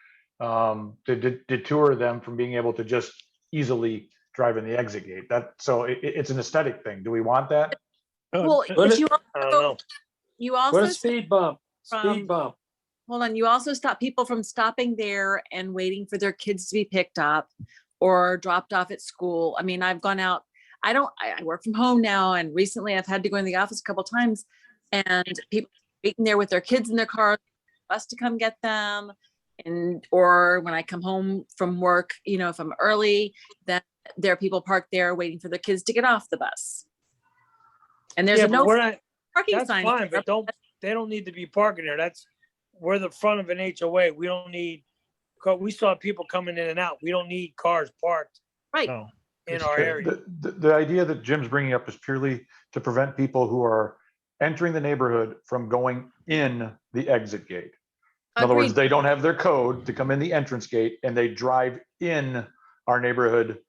to deter them from being able to just easily drive in the exit gate. It's an aesthetic thing. Do we want that? Well, Put but it- you I don't know. you also Put a speed bump, from- speed bump. hold on, you also stop people from stopping there and waiting for their kids to be picked up or dropped off at school. I mean, I've gone out, I work from home now, and recently I've had to go in the office a couple times, and people waiting there with their kids in their car, bus to come get them. Or when I come home from work, you know, if I'm early, then there are people parked there waiting for their kids to get off the bus. And there's Yeah, a but no we're not, parking that's sign. fine, but they don't need to be parking there. We're the front of an HOA. We don't need, we saw people coming in and out. We don't need cars parked Right. No. in our area. The idea that Jim's bringing up is purely to prevent people who are entering the neighborhood from going in the exit gate. In other words, Agreed. they don't have their code to come in the entrance gate, and they drive in our neighborhood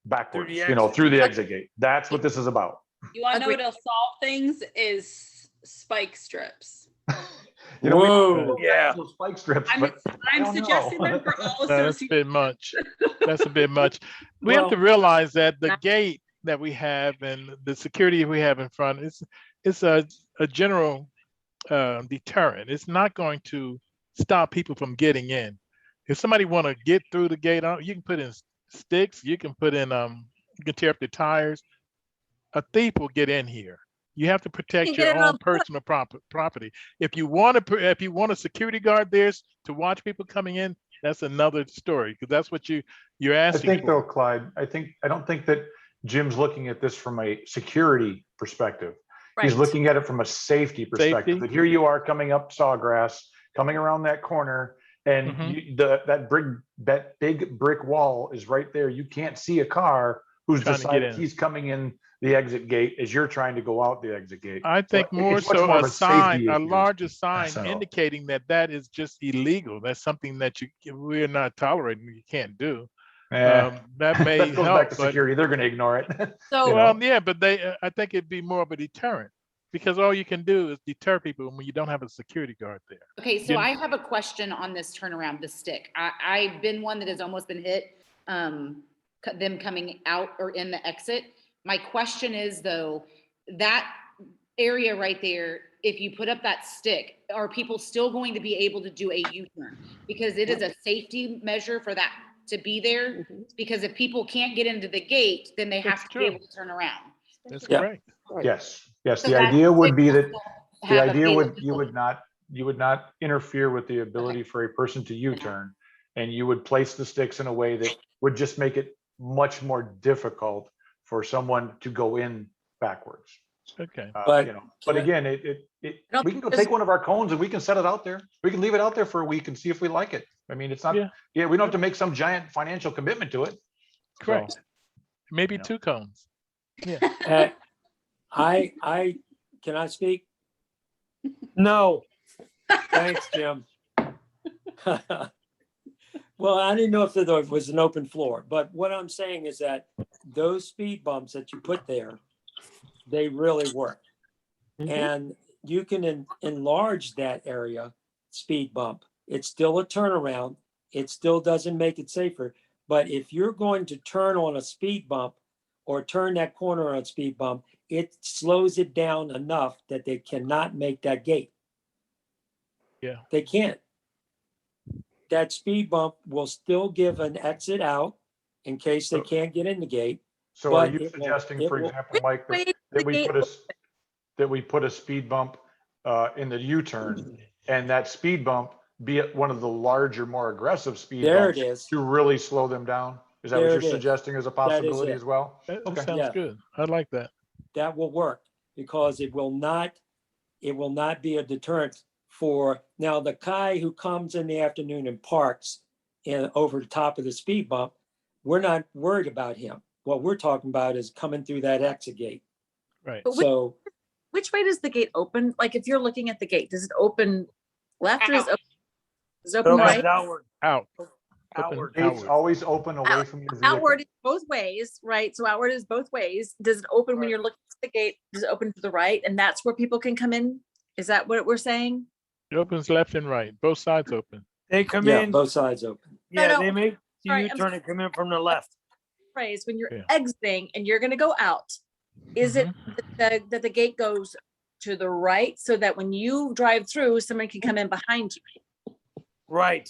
backwards, through the exit gate. That's what this is about. You want to know Agreed. what'll solve things is spike strips. Whoa, yeah. Those spike strips, I'm but I don't suggesting know. them for all That's a associations. bit much. That's a bit much. We have to realize that the gate that we have and the security we have in front is a general deterrent. It's not going to stop people from getting in. If somebody want to get through the gate, you can put in sticks. You can put in you can tear up the tires. A thief will get in here. You have to protect You can your get it own on foot. personal property. If you want a security guard there to watch people coming in, that's another story, because that's what you're I asking think though, for. Clyde, I don't think that Jim's looking at this from a security perspective. He's Right. looking at it from a safety perspective. Safety. That here you are coming up Sawgrass, coming around that corner, And Mhm. that big brick wall is right there. You can't see a car who's Trying to get decided in. he's coming in the exit gate as you're trying to go out the exit gate. I think So more it's much so more of a safety sign, a issue. larger sign So- indicating that that is just illegal. That's something that we're not tolerating, you can't do. That may That goes help, back to but, security. They're going to ignore it. So- You well, know? yeah, but I think it'd be more of a deterrent because all you can do is deter people when you don't have a security guard there. Okay, so You- I have a question on this turnaround, the stick. I've been one that has almost been hit, them coming out or in the exit. My question is though, that area right there, if you put up that stick, are people still going to be able to do a U-turn? Because it is a safety measure for that to be there. Because if people can't get into the gate, then they have That's to be true. able to turn around. That's Yeah. correct. Yes. Yes. So The that idea would stick be will that still the have idea would, availability. you would not interfere with the ability for a person to U-turn. And you would place the sticks in a way that would just make it much more difficult for someone to go in backwards. Okay. But- But again, don't we can go think take one of our cones and we can set it out there. We can leave it out there for a week and see if we like it. I mean, it's not, Yeah. we don't have to make some giant financial commitment to it. Correct. Maybe you know. 2 cones. I can I speak? No. Thanks, Jim. Well, I didn't know if there was an open floor, but what I'm saying is that those speed bumps that you put there, they really work. And you can enlarge that area speed bump. It's still a turnaround. It still doesn't make it safer. But if you're going to turn on a speed bump or turn that corner on a speed bump, it slows it down enough that they cannot make that gate. Yeah. They can't. That speed bump will still give an exit out in case they can't get in the gate. So are But you it will- suggesting, it for will- example, Mike, Wait, that the we gate put a speed bump in the U-turn and that speed bump be it one of the larger, more aggressive speed There bumps it is. to really slow them down? Is that what There you're it is. suggesting as a That is possibility it. as well? That Okay. sounds Yeah. good. I like that. That will work because it will not be a deterrent for, now the guy who comes in the afternoon and parks over the top of the speed bump, we're not worried about him. What we're talking about is coming through that exit gate. Right. But So which way does the gate open? Like if you're looking at the gate, does it open left or is it open right? outward, Out. outward. Open. Gates always open away from your vehicle. Outward is both ways, right? So outward is both ways. Does it open when you're looking at the gate? Does it open to the right? And that's where people can come in? Is that what we're saying? It opens left and right. Both sides open. They come in. Both sides open. No, no. They make Sorry, you I'm turn and come in from the left. Phrase when you're Yeah. exiting and you're gonna go out, is it that the gate goes to the right so that when you drive through, someone can come in behind you? Right.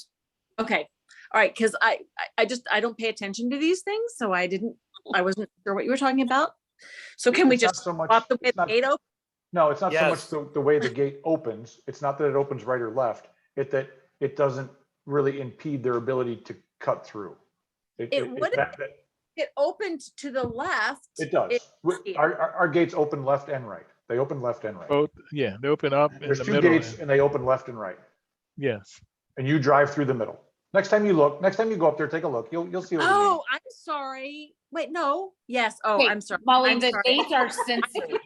Okay, all right, because I don't pay attention to these things, so I wasn't sure what you were talking about. So can we It's not just so much- swap the way it's the not- gate open? No, it's not so Yes. much the way the gate opens. It's not that it opens right or left. That it doesn't really impede their ability to cut through. It wouldn't- It opened to the left. It does. Our gates open left and right. They open left and right. Both, yeah, they open up in There's the two middle. gates and they open left and right. Yes. And you drive through the middle. Next time you go up there, take a look. You'll see what I mean. Oh, I'm sorry. Wait, no. Yes. Oh, Okay, I'm sorry. Molly, I'm the sorry. gates are sensitive.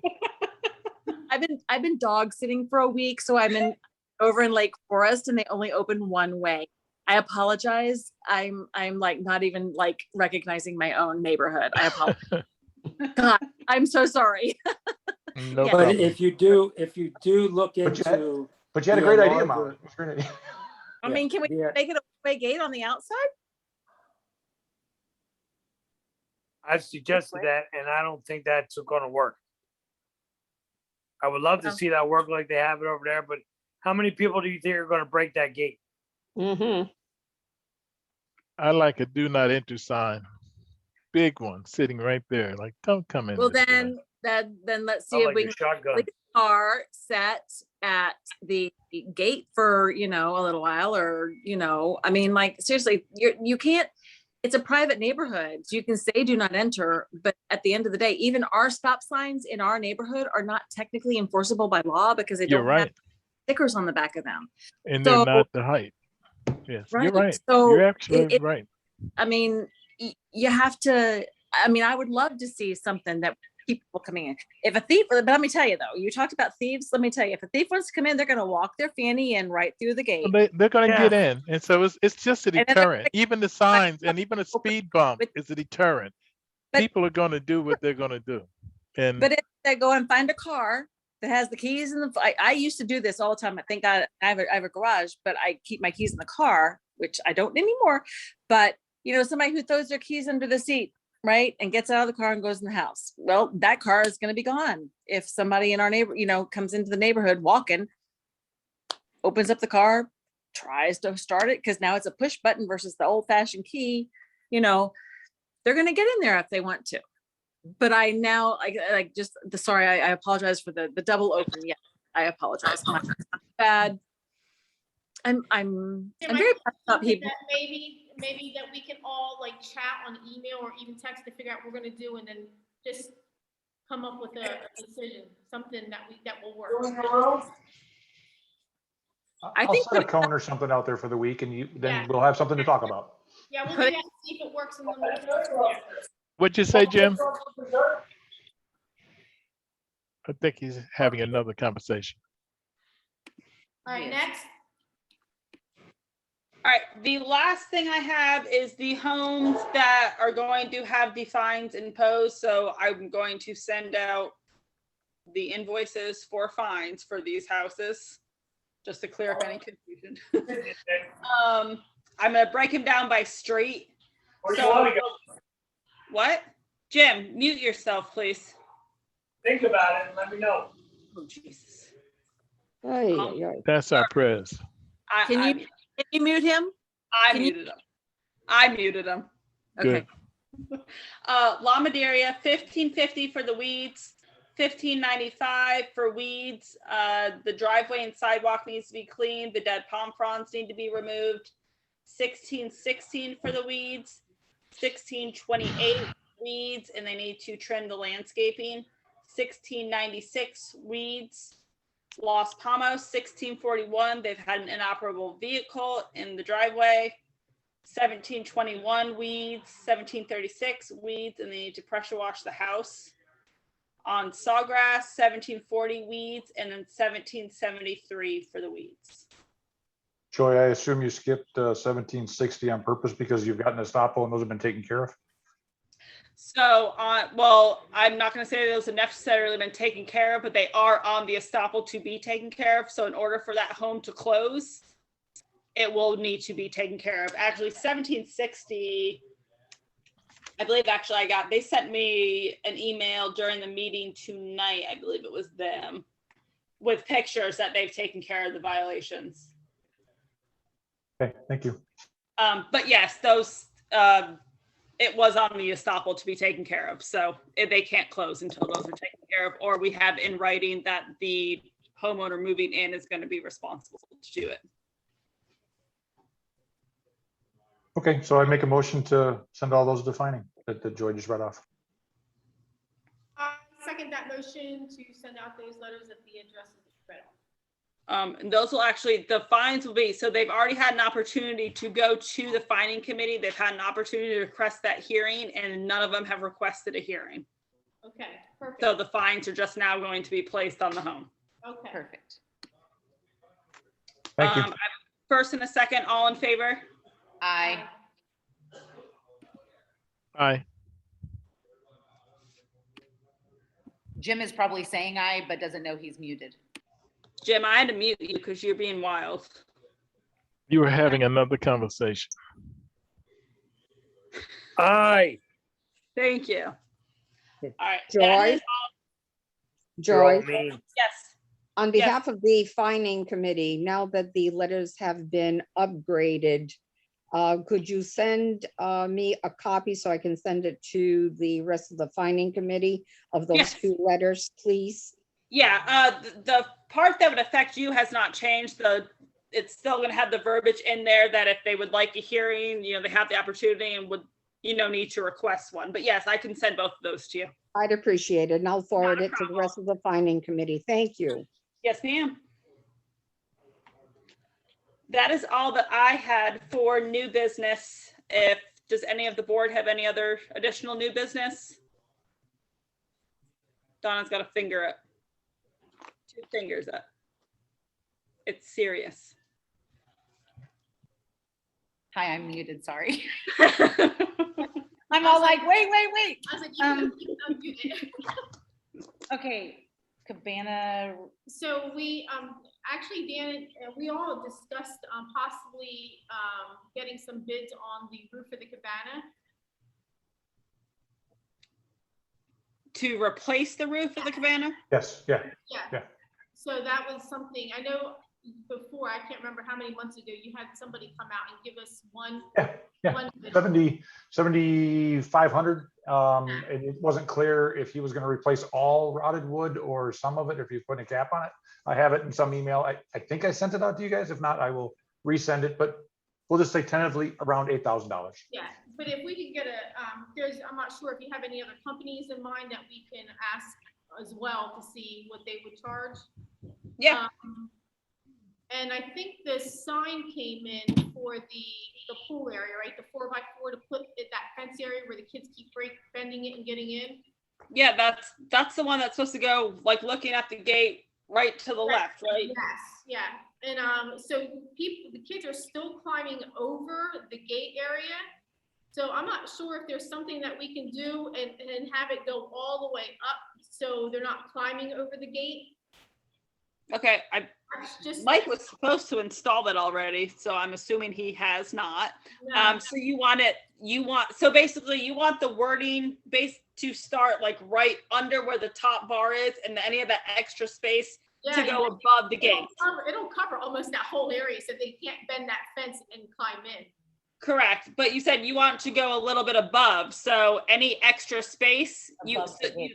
I've been dog sitting for a week, so I'm over in Lake Forest and they only open one way. I apologize. I'm like not even like recognizing my own neighborhood. I apologize. God, I'm so sorry. No Yeah. But problem. if you do look But you had- into, But you had a the great idea, larger- Molly. I mean, can we Yeah. make it a way gate on the outside? I've suggested that, and I don't think that's going to work. I would love to No. see that work like they have it over there, but how many people do you think are going to break that gate? Mm-hmm. I like a do not enter sign. Big one sitting right there. Like, don't come in. Well, this way. then let's see Sound if like we a can shotgun. leave the car set at the gate for, a little while or, I mean, like, seriously, you can't, it's a private neighborhood. So you can say do not enter, but at the end of the day, even our stop signs in our neighborhood are not technically enforceable by law because they You're don't have right. stickers on the back of them. And so- they're not the height. Yes, Right. you're right. So You're absolutely it- right. I mean, you have to, I mean, I would love to see something that people coming in. If a thief, but let me tell you though, you talked about thieves. Let me tell you, if a thief wants to come in, they're going to walk their fanny in right through the gate. They're going to Yeah. get in. And so it's just a then they're deterrent. Even the signs and even a speed bump But- is a deterrent. but- People are going to do what they're going to do. And But if they go and find a car that has the keys in the, I used to do this all the time. I think I have a garage, but I keep my keys in the car, which I don't anymore. But you know, somebody who throws their keys under the seat, right, and gets out of the car and goes in the house. Well, that car is going to be gone. If somebody in our neighbor, you know, comes into the neighborhood walking, opens up the car, tries to start it, because now it's a push button versus the old fashioned key, you know, they're going to get in there if they want to. But I now, like just the, sorry, I apologize for the double open. Yeah, I apologize. My bad. I'm There very might be proud about something people. that maybe that we can all like chat on email or even text to figure out what we're gonna do, and then just come up with a decision, something that will work. I I'll think set a cone or something out there for the week and then Yeah. we'll have something to talk about. Yeah, we'll Put do that, see if it works, and then we'll go from there. what'd you say, Jim? I think he's having another conversation. All right, next. All right, the last thing I have is the homes that are going to have the fines imposed. So I'm going to send out the invoices for fines for these houses, just to clear up any confusion. I'm gonna break them down by street. Where do So- you want to go? What? Jim, mute yourself, please. Think about it and let me know. Oh, Jesus. Ay, ay, ay. That's our prayers. Can you mute him? I can you- muted him. I muted him. Okay. Good. La Maderia, $15.50 for the weeds, $15.95 for weeds. The driveway and sidewalk needs to be cleaned. The dead palm fronds need to be removed. $16.16 for the weeds, $16.28 weeds, and they need to trim the landscaping. $16.96 weeds. Los Palmos, $16.41. They've had an inoperable vehicle in the driveway. $17.21 weeds, $17.36 weeds, and they need to pressure wash the house. On Sawgrass, $17.40 weeds, and then $17.73 for the weeds. Joy, I assume you skipped 1760 on purpose because you've gotten a estoppel and those have been taken care of? So, well, I'm not going to say those have necessarily been taken care of, but they are on the estoppel to be taken care of. So in order for that home to close, it will need to be taken care of. Actually, 1760, I believe actually they sent me an email during the meeting tonight. I believe it was them with pictures that they've taken care of the violations. Okay, thank you. But yes, those, it was on the estoppel to be taken care of. So they can't close until those are taken care of, or we have in writing that the homeowner moving in is going to be responsible to do it. Okay, so I make a motion to send all those defining that Joy just read off. Second that motion to send out those letters at the addresses read off. And those will actually, the fines will be, so they've already had an opportunity to go to the fining committee. They've had an opportunity to request that hearing, and none of them have requested a hearing. Okay, perfect. So the fines are just now going to be placed on the home. Okay. Perfect. Thank you. I have a first and a second, all in favor? Aye. Aye. Jim is probably saying aye, but doesn't know he's muted. Jim, I had to mute you because you're being wild. You were having another conversation. Aye. Thank you. All right. that Joy? is- You're all Joy, mean. Yes. on Yes. behalf of the fining committee, now that the letters have been upgraded, could you send me a copy so I can send it to the rest of the fining committee of those Yes. two letters, please? Yeah, the part that would affect you has not changed. It's still going to have the verbiage in there that if they would like a hearing, they have the opportunity and would, need to request one. But yes, I can send both of those to you. I'd appreciate it, and I'll forward Not a it to the rest of the fining committee. Thank you. Yes, ma'am. That is all that I had for new business. Does any of the board have any other additional new business? Donna's got a finger up. 2 fingers up. It's serious. Hi, I'm muted, sorry. I'm all like, wait. I was like, you can unmute it. Okay, Cabana, So we, actually, Dan, we all discussed, possibly, getting some bids on the roof of the cabana. To replace the roof of the cabana? Yes, yeah, Yeah. Yeah. So that was something, I know before, I can't remember how many months ago, you had somebody come out and give us one. Yeah, one bid. 7,500. And it wasn't clear if he was gonna replace all rotted wood or some of it, if he's putting a cap on it. I have it in some email. I think I sent it out to you guys. If not, I will resend it, but we'll just say tentatively around $8,000. Yeah, but if we could get I'm not sure if you have any other companies in mind that we can ask as well to see what they would charge. Yeah. And I think the sign came in for the pool area, right? The 4x4 to put at that fence area where the kids keep bending it and getting in. Yeah, that's the one that's supposed to go like looking at the gate right to the left, right? Yes, yeah. And so the kids are still climbing over the gate area. So I'm not sure if there's something that we can do and have it go all the way up so they're not climbing over the gate. Okay, Just Mike was supposed to install it already, so I'm assuming he has not. no. So so basically you want the wording to start like right under where the top bar is and any of that extra space to go above the gate. It'll cover almost that whole area so they can't bend that fence and climb in. Correct, but you said you want to go a little bit above, so any extra space, you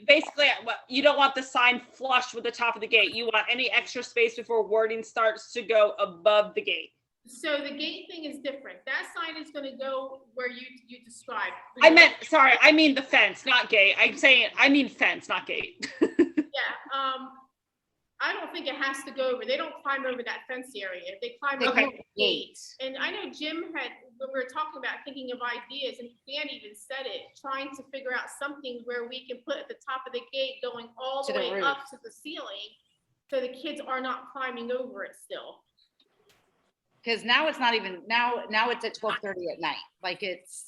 basically, you don't want the sign flush with the top of the gate. You want any extra space before wording starts to go above the gate. So the gate thing is different. That sign is gonna go where you described. I mean the fence, not gate. I mean fence, not gate. Yeah, I don't think it has to go over. They don't climb over that fence area. They climb over Okay. the gate. And I know Jim when we were talking about thinking of ideas, and Dan even said it, trying to figure out something where we can put at the top of the gate going all the To the way roof. up to the ceiling, so the kids are not climbing over it still. because now it's not even, now it's at 12:30 at night. Like it's,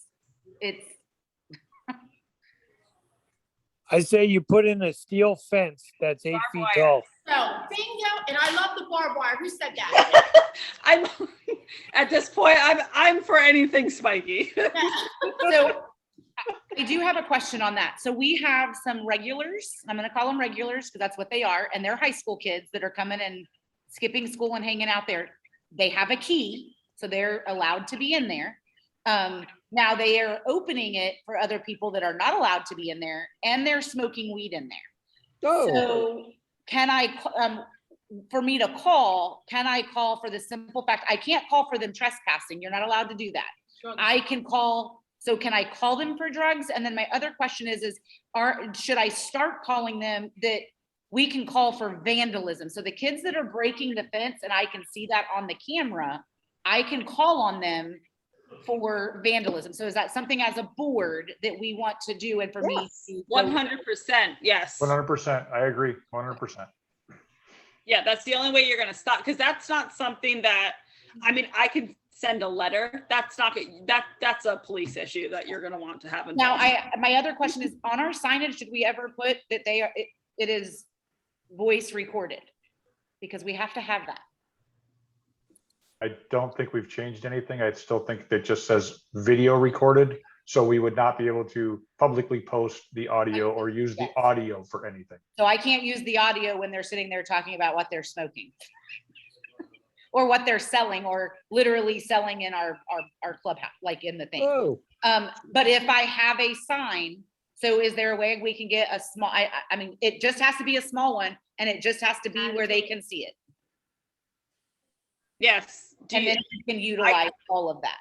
I say you put in a steel fence that's 8 feet wire. tall. So bingo, and I love the barbed wire. Who said that? I'm at this point, I'm for anything spiky. so I do have a question on that. So we have some regulars, I'm gonna call them regulars because that's what they are, and they're high school kids that are coming and skipping school and hanging out there. They have a key, so they're allowed to be in there. Now they are opening it for other people that are not allowed to be in there, and they're smoking weed in there. Oh, So can I, for me to call, can I call for the simple fact, I can't call for them trespassing. You're not allowed to do that. I can call, so can I call them for drugs? And then my other question is should I start calling them that we can call for vandalism? So the kids that are breaking the fence, and I can see that on the camera, I can call on them for vandalism. So is that something as a board that we want to do? And for me, Yes. to 100%, yes. 100%, I agree, 100%. Yeah, that's the only way you're gonna stop, because that's not something that, I mean, I could send a letter. That's not, that's a police issue that you're gonna want to have. Now, involved. my other question is, on our signage, should we ever put that it is voice recorded? Because we have to have that. I don't think we've changed anything. I still think that just says video recorded. So we would not be able to publicly post the audio or use the audio for anything. So I can't use the audio when they're sitting there talking about what they're smoking. Or what they're selling, or literally selling in our clubhouse, like in the thing. oh, But if I have a sign, so is there a way we can get a small, I mean, it just has to be a small one, and it just has to be where they can see it. Yes. And then you can utilize all of that.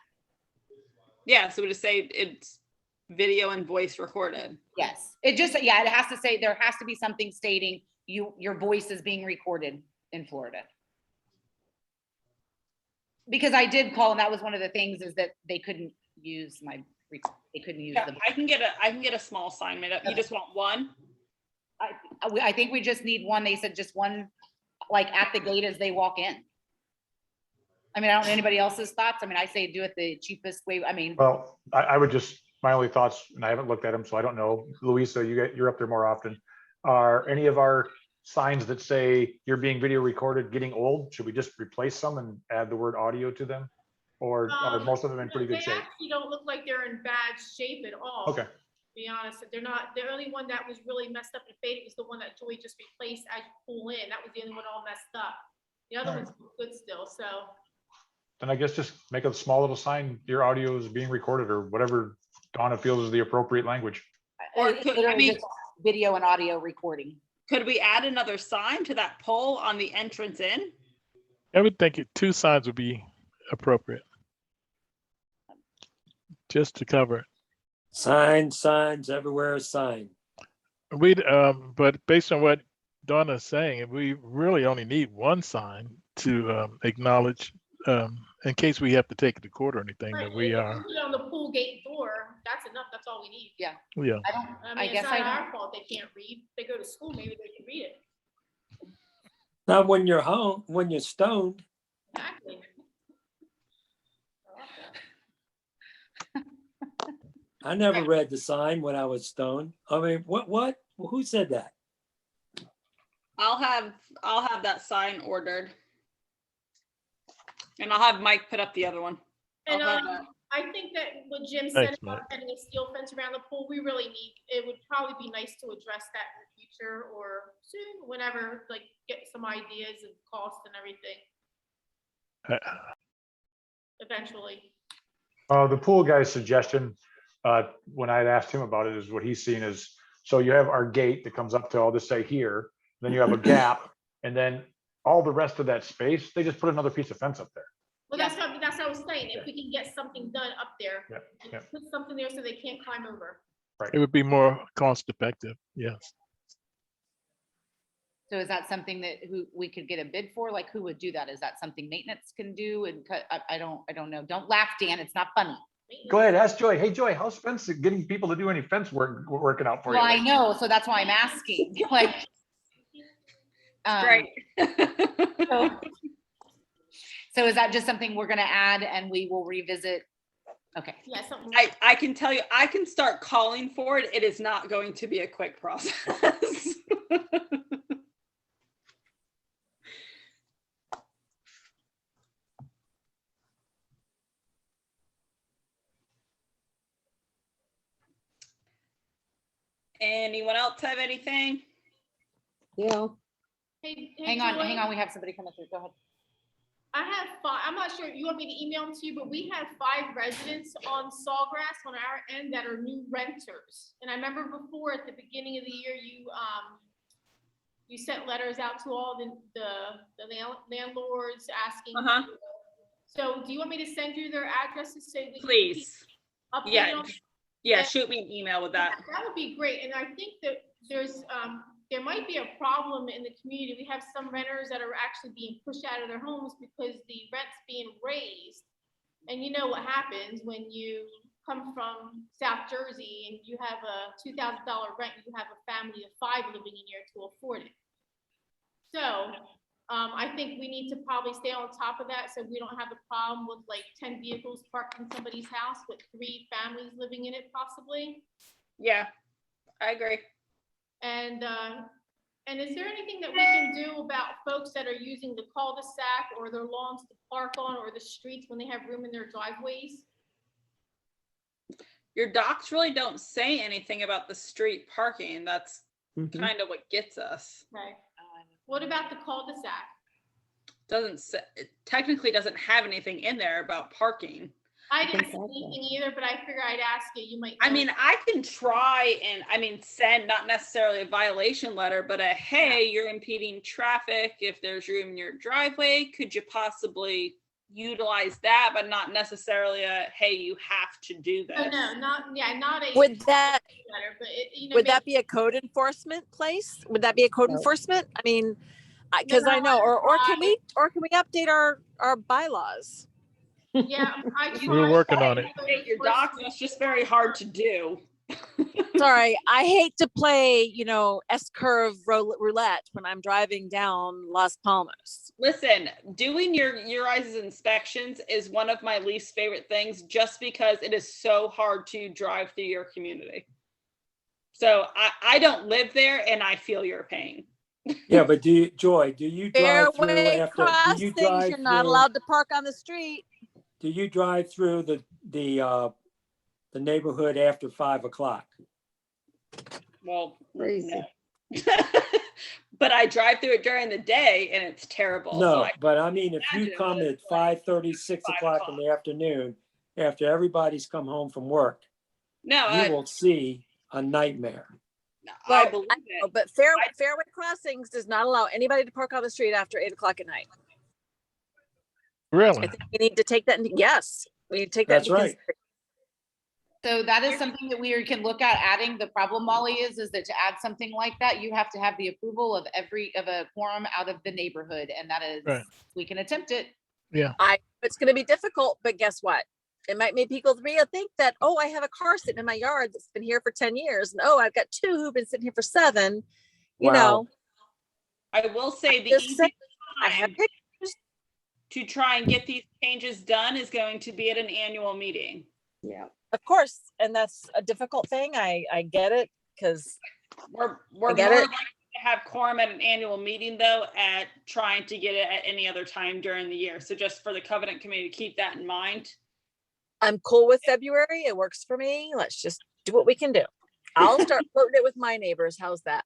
Yeah, so we just say it's video and voice recorded. Yes, it just, yeah, it has to say, there has to be something stating your voice is being recorded in Florida. Because I did call, and that was one of the things is that they couldn't use they couldn't use Yeah, the. I can get a small sign made up. You just want one? I think we just need one. They said just one, like at the gate as they walk in. I mean, I don't know anybody else's thoughts. I mean, I say do it the cheapest way. I mean, Well, I would just, my only thoughts, and I haven't looked at them, so I don't know. Louisa, you're up there more often. Are any of our signs that say you're being video recorded getting old? Should we just replace some and add the word audio to them? Or are most of them in pretty good shape? They actually don't look like they're in bad shape at all. Okay. To be honest, they're not. The only one that was really messed up and faded was the one that Joy just replaced as you pull in. That was the only one all messed up. The other one's good still, so. Then I guess just make a small little sign, your audio is being recorded, or whatever Donna feels is the appropriate language. Or it's could- literally I mean- just video and audio recording. Could we add another sign to that pole on the entrance in? I would think 2 signs would be appropriate. Just to cover it. Signs everywhere, sign. But based on what Donna's saying, we really only need 1 sign to acknowledge, in case we have to take it to court or anything, that we If are. you put it on the pool gate door, that's enough. That's all we need. Yeah. I I mean, mean, guess it's I not don't. our fault they can't read. They go to school, maybe they can read it. Not when you're home, when you're stoned. Exactly. I never read the sign when I was stoned. I mean, what? Who said that? I'll have that sign ordered. And I'll have Mike put up the other one. And I'll have that. I think that what Jim said Thanks, about having a steel fence around the pool, we really need, it would probably be nice to address that in the future or soon, whenever, like, get some ideas of cost and everything eventually. The pool guy's suggestion, when I had asked him about it, is what he's seen is, so you have our gate that comes up to, I'll just say here, then you have a gap, and then all the rest of that space, they just put another piece of fence up there. Well, that's what I was saying. If we can get something done up there, Yeah. put something there so they can't climb over. It would be more cost effective, yes. So is that something that we could get a bid for? Like, who would do that? Is that something maintenance can do? And I don't know. Don't laugh, Dan. It's not funny. Go ahead, ask Joy. Hey, Joy, how's fence getting people to do any fence work working out for you? Well, I know, so that's why I'm asking. Like, Great. so is that just something we're gonna add and we will revisit? Okay. Yeah, something. I can tell you, I can start calling for it. It is not going to be a quick process. Anyone else have anything? Yeah, Hey, Hang Joy, on. We have somebody coming through. Go ahead. I have 5, I'm not sure, you want me to email them to you, but we have 5 residents on Sawgrass on our end that are new renters. And I remember before at the beginning of the year, you sent letters out to all the landlords asking. Uh-huh. So do you want me to send you their addresses so we can Please. update Yeah. them? Yeah, shoot me an email with that. That would be great, and I think that there might be a problem in the community. We have some renters that are actually being pushed out of their homes because the rent's being raised. And you know what happens when you come from South Jersey and you have a $2,000 rent, you have a family of 5 living in here to afford it. So I think we need to probably stay on top of that so we don't have a problem with like 10 vehicles parked in somebody's house with 3 families living in it possibly. Yeah, I agree. And is there anything that we can do about folks that are using the cul-de-sac or their lawns to park on or the streets when they have room in their driveways? Your docs really don't say anything about the street parking. That's Mhm. kind of what gets us. Okay. What about the cul-de-sac? Doesn't say, it technically doesn't have anything in there about parking. I didn't think see that's anything either, but I figure I'd ask you. You might. I know. mean, I can try and send not necessarily a violation letter, but a, hey, you're impeding traffic. If there's room in your driveway, could you possibly utilize that, but not necessarily a, hey, you have to do this. Oh, no, not a. Would that, letter, but would that be a code enforcement place? Would that be a code No. enforcement? I mean, because I know, or can we update our bylaws? Yeah, I We were working on it. Update your docs, it's just very hard to do. Sorry, I hate to play, S-curve roulette when I'm driving down Las Palmas. Listen, doing your guys' inspections is one of my least favorite things, just because it is so hard to drive through your community. So I don't live there, and I feel your pain. Yeah, but do you drive through Fairway after, crossings, you're not allowed to park on the street. do you drive through the neighborhood after 5 o'clock? Well, Crazy. no. But I drive through it during the day, and it's terrible. No, but I mean, if you come imagine at 5:30, 6 5 o'clock in the afternoon, after everybody's come home from work, No, you will see a nightmare. I believe I know, it. but Fairway Crossings does not allow anybody to park on the street after 8 o'clock at night. I Really? think we need to take that into, yes, we need to take that. That's into right. consideration. So that is something that we can look at adding. The problem, Molly, is that to add something like that, you have to have the approval of a quorum out of the neighborhood, and that is, Right. we can attempt it. It's gonna be difficult, but guess what? It might make people think that, oh, I have a car sitting in my yard that's been here for 10 years. And oh, I've got 2 who've been sitting here for 7, you Wow. know. I will say the Just easiest saying, I have time pictures. to try and get these changes done is going to be at an annual meeting. Yeah. Of course, and that's a difficult thing. I get it, because We're more get likely it. to have quorum at an annual meeting, though, at trying to get it at any other time during the year. So just for the covenant committee to keep that in mind. I'm cool with February. It works for me. Let's just do what we can do. I'll start floating it with my neighbors. How's that?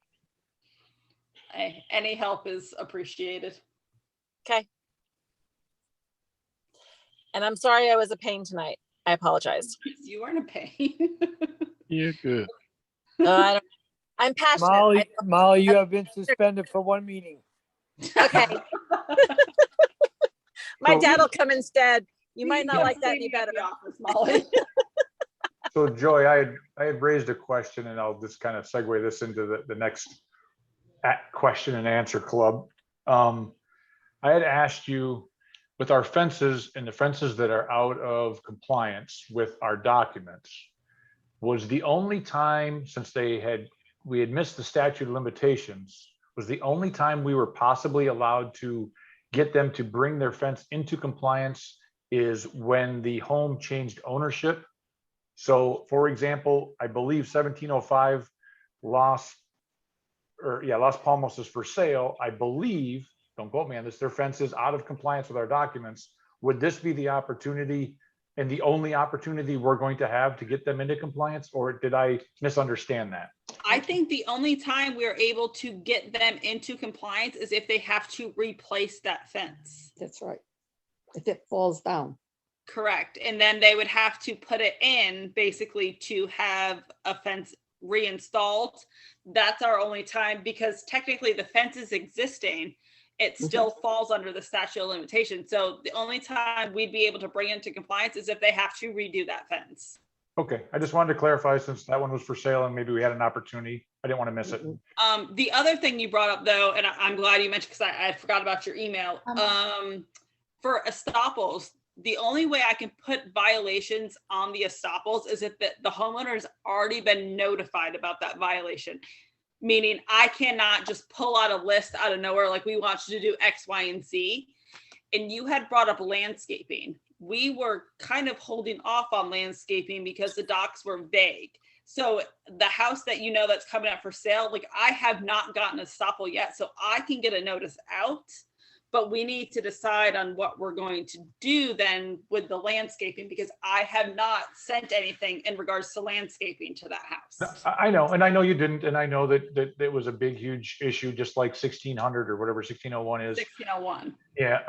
Any help is appreciated. Okay. And I'm sorry I was a pain tonight. I apologize. You weren't a pain. You're good. I'm passionate. Molly, you have been suspended for 1 meeting. Okay. My So- dad will come instead. You might not like that any See me at better. the office, Molly. So Joey, I had raised a question, and I'll just kind of segue this into the next question and answer club. I had asked you, with our fences and the fences that are out of compliance with our documents, was the only time, since we had missed the statute of limitations, was the only time we were possibly allowed to get them to bring their fence into compliance is when the home changed ownership. So for example, I believe 1705 Las Palmos is for sale. I believe, don't quote me on this, their fence is out of compliance with our documents. Would this be the opportunity and the only opportunity we're going to have to get them into compliance, or did I misunderstand that? I think the only time we're able to get them into compliance is if they have to replace that fence. That's right. If it falls down. Correct. And then they would have to put it in basically to have a fence reinstalled. That's our only time, because technically the fence is existing. It still falls under the statute of limitations. So the only time we'd be able to bring into compliance is if they have to redo that fence. Okay, I just wanted to clarify, since that one was for sale and maybe we had an opportunity. I didn't want to miss it. The other thing you brought up, though, and I'm glad you mentioned, because I forgot about your email. For estoppels, the only way I can put violations on the estoppels is if the homeowner has already been notified about that violation. Meaning I cannot just pull out a list out of nowhere, like, we want you to do X, Y, and Z. And you had brought up landscaping. We were kind of holding off on landscaping because the docs were vague. So the house that that's coming up for sale, like, I have not gotten a estoppel yet, so I can get a notice out. But we need to decide on what we're going to do then with the landscaping, because I have not sent anything in regards to landscaping to that house. I know, and I know you didn't, and I know that it was a big, huge issue, just like 1600 or whatever 1601 is. 1601. Yeah,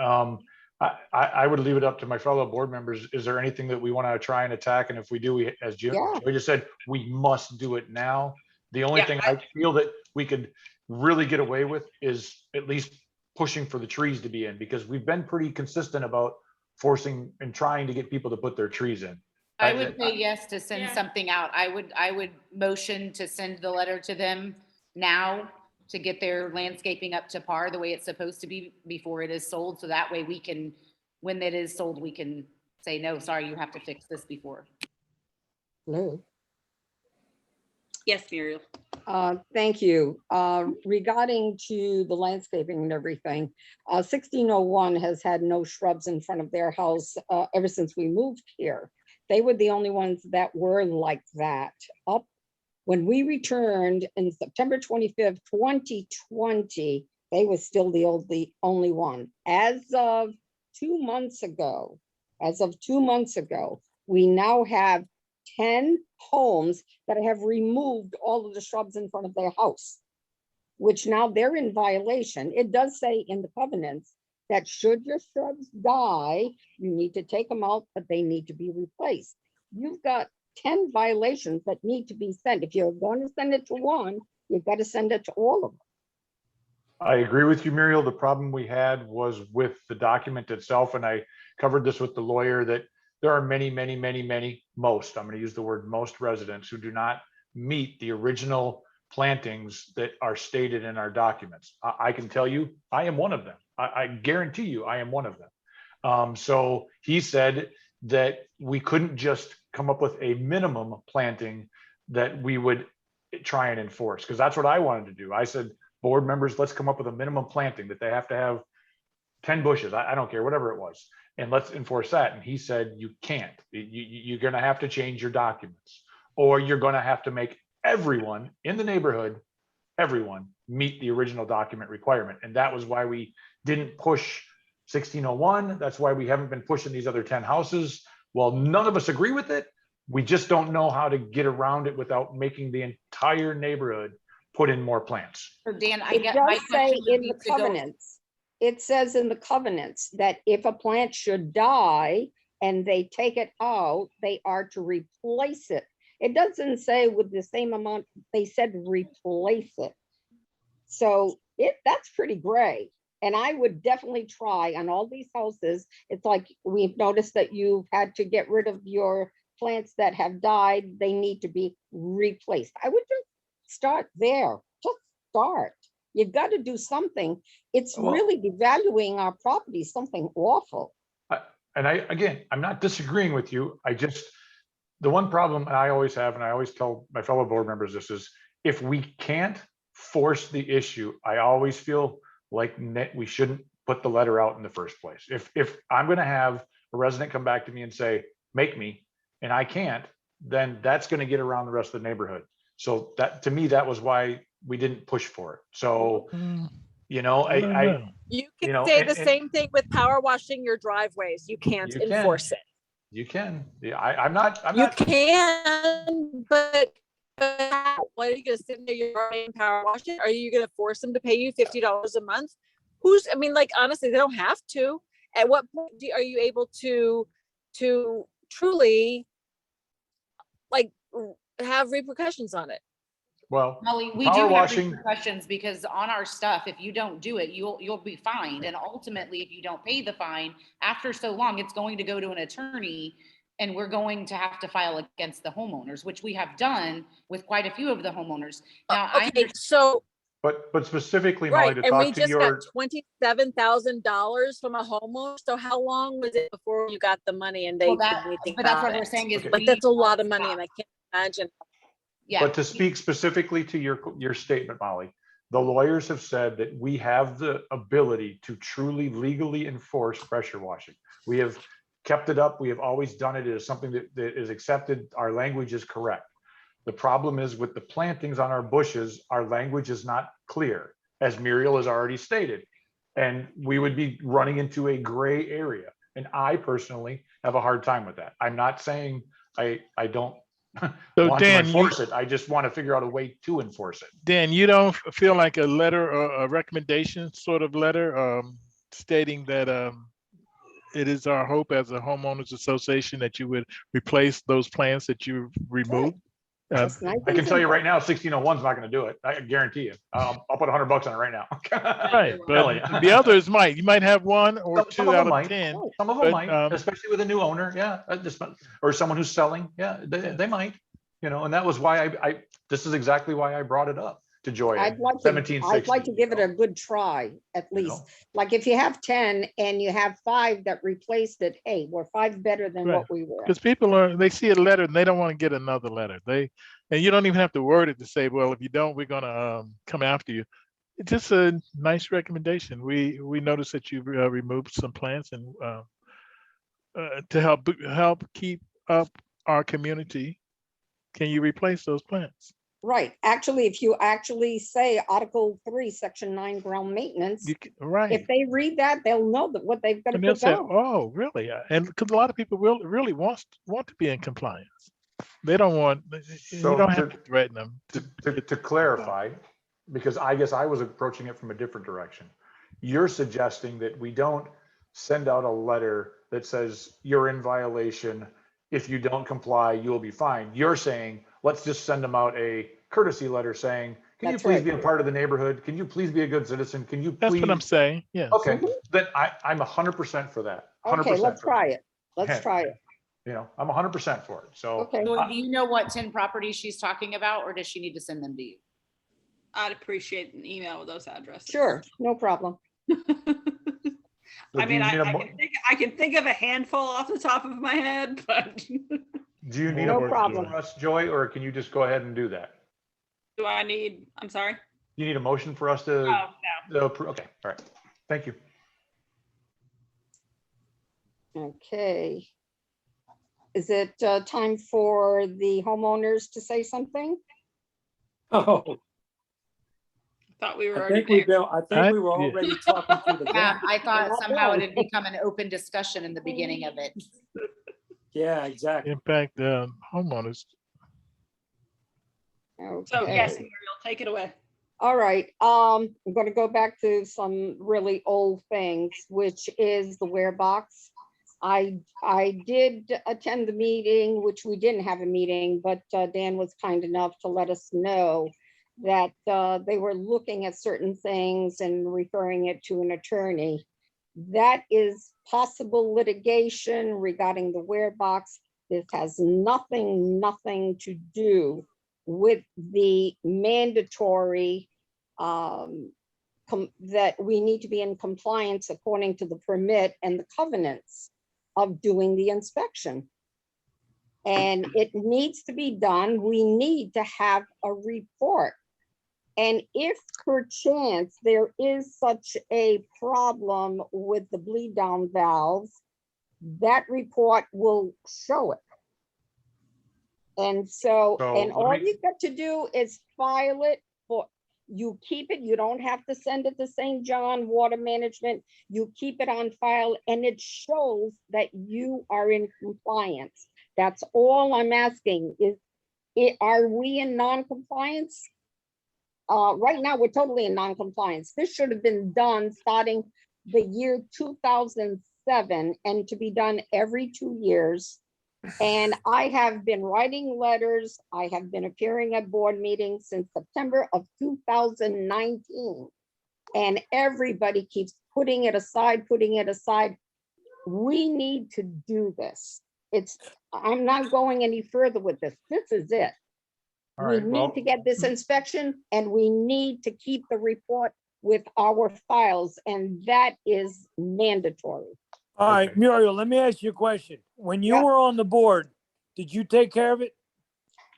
I would leave it up to my fellow board members. Is there anything that we want to try and attack? And if we do, as Joey just said, we must do it now. The only thing I feel that we could really get away with is at least pushing for the trees to be in, because we've been pretty consistent about forcing and trying to get people to put their trees in. I would say yes to send something out. I would motion to send the letter to them now to get their landscaping up to par the way it's supposed to be before it is sold. So that way we can, when it is sold, we can say, no, sorry, you have to fix this before. Hello. Yes, Muriel. Thank you. Regarding to the landscaping and everything, 1601 has had no shrubs in front of their house ever since we moved here. They were the only ones that were like that. Up when we returned in September 25th, 2020, they were still the only one. As of 2 months ago, we now have 10 homes that have removed all of the shrubs in front of their house, which now they're in violation. It does say in the covenants that should your shrubs die, you need to take them out, but they need to be replaced. You've got 10 violations that need to be sent. If you're going to send it to one, you've got to send it to all of them. I agree with you, Muriel. The problem we had was with the document itself, and I covered this with the lawyer, that there are many, most, I'm going to use the word most residents who do not meet the original plantings that are stated in our documents. I can tell you, I am one of them. I guarantee you, I am one of them. So he said that we couldn't just come up with a minimum planting that we would try and enforce, because that's what I wanted to do. I said, board members, let's come up with a minimum planting that they have to have 10 bushes. I don't care, whatever it was. And let's enforce that. And he said, you can't. You're going to have to change your documents, or you're going to have to make everyone in the neighborhood, everyone meet the original document requirement. And that was why we didn't push 1601. That's why we haven't been pushing these other 10 houses. Well, none of us agree with it. We just don't know how to get around it without making the entire neighborhood put in more plants. So Dan, I It get my does say question in the needs to go- covenants, it says in the covenants that if a plant should die and they take it out, they are to replace it. It doesn't say with the same amount, they said replace it. So that's pretty gray. And I would definitely try on all these houses. It's like we've noticed that you've had to get rid of your plants that have died. They need to be replaced. I would just start there. Just start. You've got to do something. It's really devaluing our property, something awful. And I'm not disagreeing with you. The one problem I always have, and I always tell my fellow board members this, is if we can't force the issue, I always feel like we shouldn't put the letter out in the first place. If I'm going to have a resident come back to me and say, make me, and I can't, then that's going to get around the rest of the neighborhood. So that, to me, that was why we didn't push for it. So, you know, You can say the same thing with power washing your driveways. You can't enforce it. You can. Yeah, I'm not. You can, but what are you going to sit in your yard and power wash it? Are you going to force them to pay you $50 a month? Honestly, they don't have to. At what point are you able to truly have repercussions on it? Well, Molly, we do have repercussions because on our stuff, if you don't do it, you'll be fined. And ultimately, if you don't pay the fine, after so long, it's going to go to an attorney and we're going to have to file against the homeowners, which we have done with quite a few of the homeowners. Now, but specifically, Molly, to and talk we to just your got $27,000 from a homeowner. So how long was it before you got the money and they did anything but that's about what it? we're saying is that's a lot of money, and I can't imagine. Yeah. But to speak specifically to your statement, Molly, the lawyers have said that we have the ability to truly legally enforce pressure washing. We have kept it up. We have always done it. It is something that is accepted. Our language is correct. The problem is with the plantings on our bushes, our language is not clear, as Muriel has already stated. And we would be running into a gray area. And I personally have a hard time with that. I'm not saying I don't want to enforce it. I just want to figure out a way to enforce it. Dan, you don't feel like a letter or a recommendation sort of letter stating that it is our hope as a homeowners association that you would replace those plants that you removed? I can tell you right now, 1601 is not going to do it. I guarantee you. I'll put $100 on it right now. Right, but the others might. You might have one or two out of 10. Some of them might, especially with a new owner. Yeah, or someone who's selling. Yeah, they might. You know, and that was why this is exactly why I brought it up. to Joya. I'd like to 1760. give it a good try, at You least. know? Like if you have 10 and you have 5 that replaced it, hey, we're 5 better than Right. what we were. Because they see a letter and they don't want to get another letter. And you don't even have to word it to say, well, if you don't, we're gonna come after you. It's just a nice recommendation. We noticed that you removed some plants and to help keep up our community. Can you replace those plants? Right. Actually, if you actually say Article 3, Section 9, ground maintenance, Right. if they read that, they'll know that what they've got to And they'll put say, down. oh, really? And because a lot of people really want to be in compliance. They don't want, So you don't have to threaten them. To clarify, because I guess I was approaching it from a different direction. You're suggesting that we don't send out a letter that says you're in violation. If you don't comply, you'll be fined. You're saying, let's just send them out a courtesy letter saying, can you That's please right. be a part of the neighborhood? Can you please be a good citizen? Can you please? That's what I'm saying. Yes. Okay, then I'm 100% for that. 100% Okay, let's for that. try it. Let's Okay. try it. You know, I'm 100% for it. So Okay. Joy, do you know what 10 properties she's talking about, or does she need to send them to you? I'd appreciate an email with those addresses. Sure, no problem. So I do you mean, need I can think of a handful off the top of my head, but do you need No a motion problem. from us, Joy, or can you just go ahead and do that? do I need, I'm sorry? You need a motion for us Oh, to, no. okay, all right. Thank you. Okay. Is it time for the homeowners to say something? Oh, Thought we were I already think we there. were already talking to the Yeah, guy. I thought Not somehow bad. it had become an open discussion in the beginning of it. Yeah, exactly. In fact, homeowners. So yes, Okay. Muriel, take it away. All right, I'm gonna go back to some really old things, which is the ware box. I did attend the meeting, which we didn't have a meeting, but Dan was kind enough to let us know that they were looking at certain things and referring it to an attorney. That is possible litigation regarding the ware box. This has nothing to do with the mandatory that we need to be in compliance according to the permit and the covenants of doing the inspection. And it needs to be done. We need to have a report. And if perchance there is such a problem with the bleed down valves, that report will show it. And so, and all you've got to do is file it for, you keep it, you don't have to send it to St. John Water Management. You keep it on file and it shows that you are in compliance. That's all I'm asking is, are we in non-compliance? Right now, we're totally in non-compliance. This should have been done starting the year 2007 and to be done every 2 years. And I have been writing letters. I have been appearing at board meetings since September of 2019. And everybody keeps putting it aside. We need to do this. I'm not going any further with this. This is it. All We right, well, need to get this inspection and we need to keep the report with our files, and that is mandatory. All right, Okay. Muriel, let me ask you a question. When you Yeah. were on the board, did you take care of it?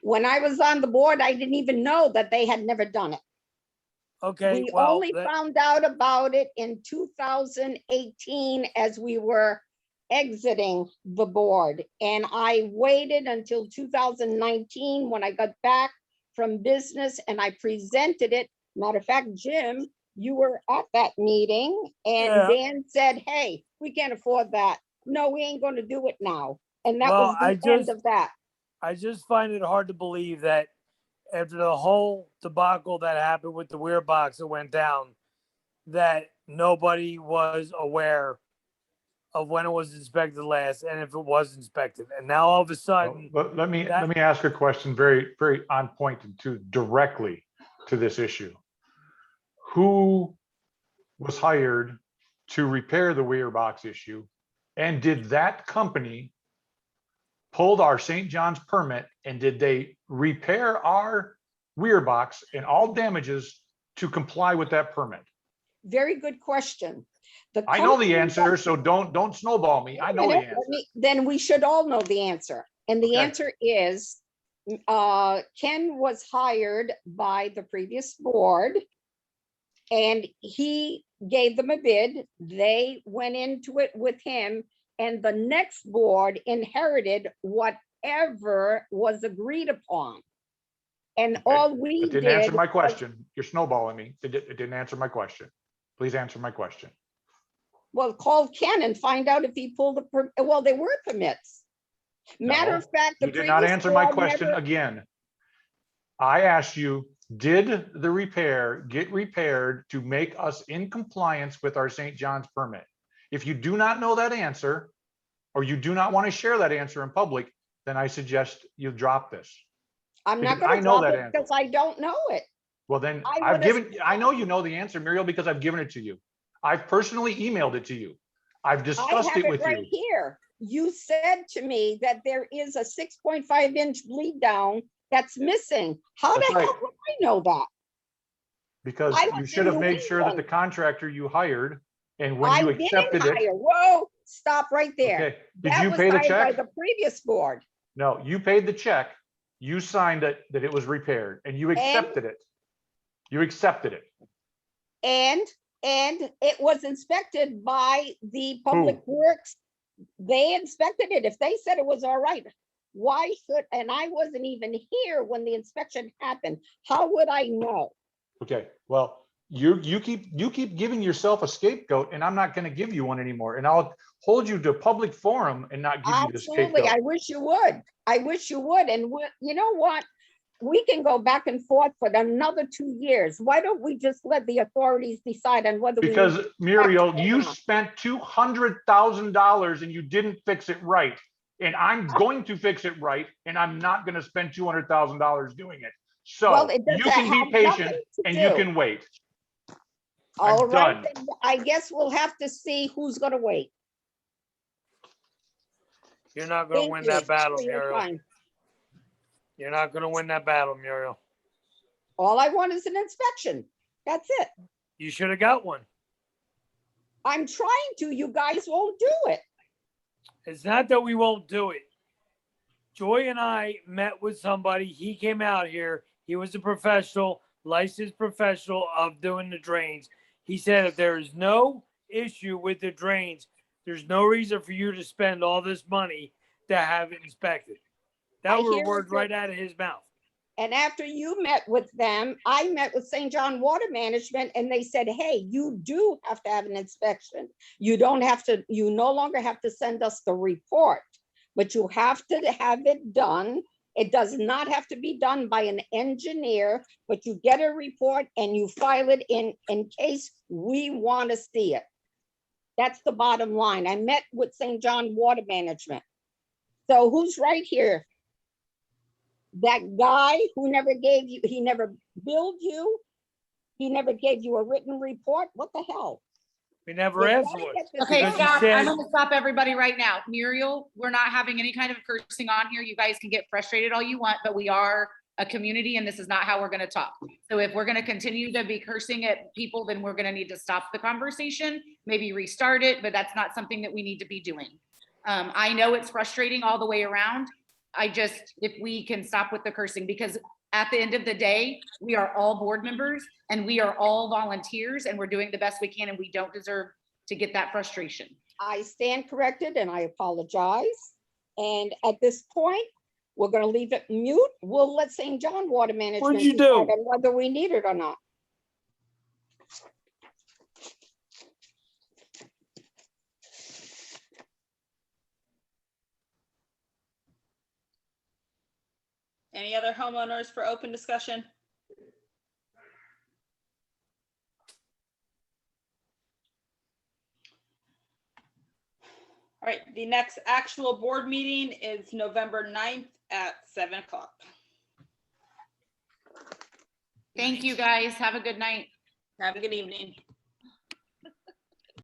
When I was on the board, I didn't even know that they had never done it. Okay, We well, only found out about it in 2018 as we were exiting the board. And I waited until 2019 when I got back from business and I presented it. Matter of fact, Jim, you were at that meeting and Yeah. Dan said, hey, we can't afford that. No, we ain't gonna do it now. And that Well, was the end of that. I just find it hard to believe that after the whole debacle that happened with the weir box that went down, that nobody was aware of when it was inspected last and if it was inspected. And now all of a sudden, let me ask a question very on point and to directly to this issue. Who was hired to repair the weir box issue? And did that company pulled our St. John's permit and did they repair our weir box and all damages to comply with that permit? Very good question. I know the company- answer, so don't snowball me. I know the answer. Then we should all know the answer. And the Okay. answer is, Ken was hired by the previous board. And he gave them a bid. They went into it with him, and the next board inherited whatever was agreed upon. And all we It did. didn't answer my was- question. You're snowballing me. It didn't answer my question. Please answer my question. Well, call Ken and find out if he pulled well, there were permits. Matter No, of fact, the You did not previous answer my board question never- again. I asked you, did the repair get repaired to make us in compliance with our St. John's permit? If you do not know that answer, or you do not want to share that answer in public, then I suggest you drop this. I'm not because I gonna know drop that it answer. because I don't know it. Well, then I I know you know the answer, Muriel, because I've given it to you. I've personally emailed it to you. I've I discussed have it it with right you. here. You said to me that there is a 6.5-inch bleed down that's missing. How That's the hell right. would I know that? Because I you lived should in have New made sure that the England. contractor you hired, and when I you didn't accepted it. hire. Whoa, stop right there. Okay, did That you was pay the hired by check? the previous board. No, you paid the check. You signed it, that it was repaired, and you accepted it. You accepted it. And it was inspected by the Public Works. They inspected it. If they said it was all right, why should, and I wasn't even here when the inspection happened. How would I know? Okay, well, you keep giving yourself a scapegoat, and I'm not gonna give you one anymore, and I'll hold you to public forum and not give you the Absolutely. scapegoat. I wish you would. I wish you would. And you know what? We can go back and forth for another 2 years. Why don't we just let the authorities decide on whether we? Because Muriel, or you not? spent $200,000 and you didn't fix it right. And I'm going to fix it right, and I'm not gonna spend $200,000 doing it. Well, So it doesn't you can have be patient nothing to and you do. can wait. All right, done. then I guess we'll have to see who's gonna wait. You're not gonna Thank win you that battle, for your Muriel. time. You're not gonna win that battle, Muriel. All I want is an inspection. That's it. You should have got one. I'm trying to, you guys won't do it. It's not that we won't do it. Joy and I met with somebody. He came out here. He was a professional, licensed professional of doing the drains. He said if there is no issue with the drains, there's no reason for you to spend all this money to have it inspected. That I were hear words what you're- right out of his mouth. And after you met with them, I met with St. John Water Management and they said, hey, you do have to have an inspection. You don't have to, you no longer have to send us the report, but you have to have it done. It does not have to be done by an engineer, but you get a report and you file it in case we want to see it. That's the bottom line. I met with St. John Water Management. So who's right here? That guy who never gave you, he never billed you. He never gave you a written report. What the hell? We never You asked gotta for it. get this Okay, Because done. you stop. said- I'm gonna stop everybody right now. Muriel, we're not having any kind of cursing on here. You guys can get frustrated all you want, but we are a community and this is not how we're gonna talk. So if we're gonna continue to be cursing at people, then we're gonna need to stop the conversation, maybe restart it, but that's not something that we need to be doing. I know it's frustrating all the way around. If we can stop with the cursing, because at the end of the day, we are all board members and we are all volunteers and we're doing the best we can and we don't deserve to get that frustration. I stand corrected and I apologize. And at this point, we're gonna leave it mute. We'll let St. John Water Management you decide do? on whether we need it or not. Any other homeowners for open discussion? All right, the next actual board meeting is November 9th at 7 o'clock. Thank you, guys. Have a good night. Have a good evening.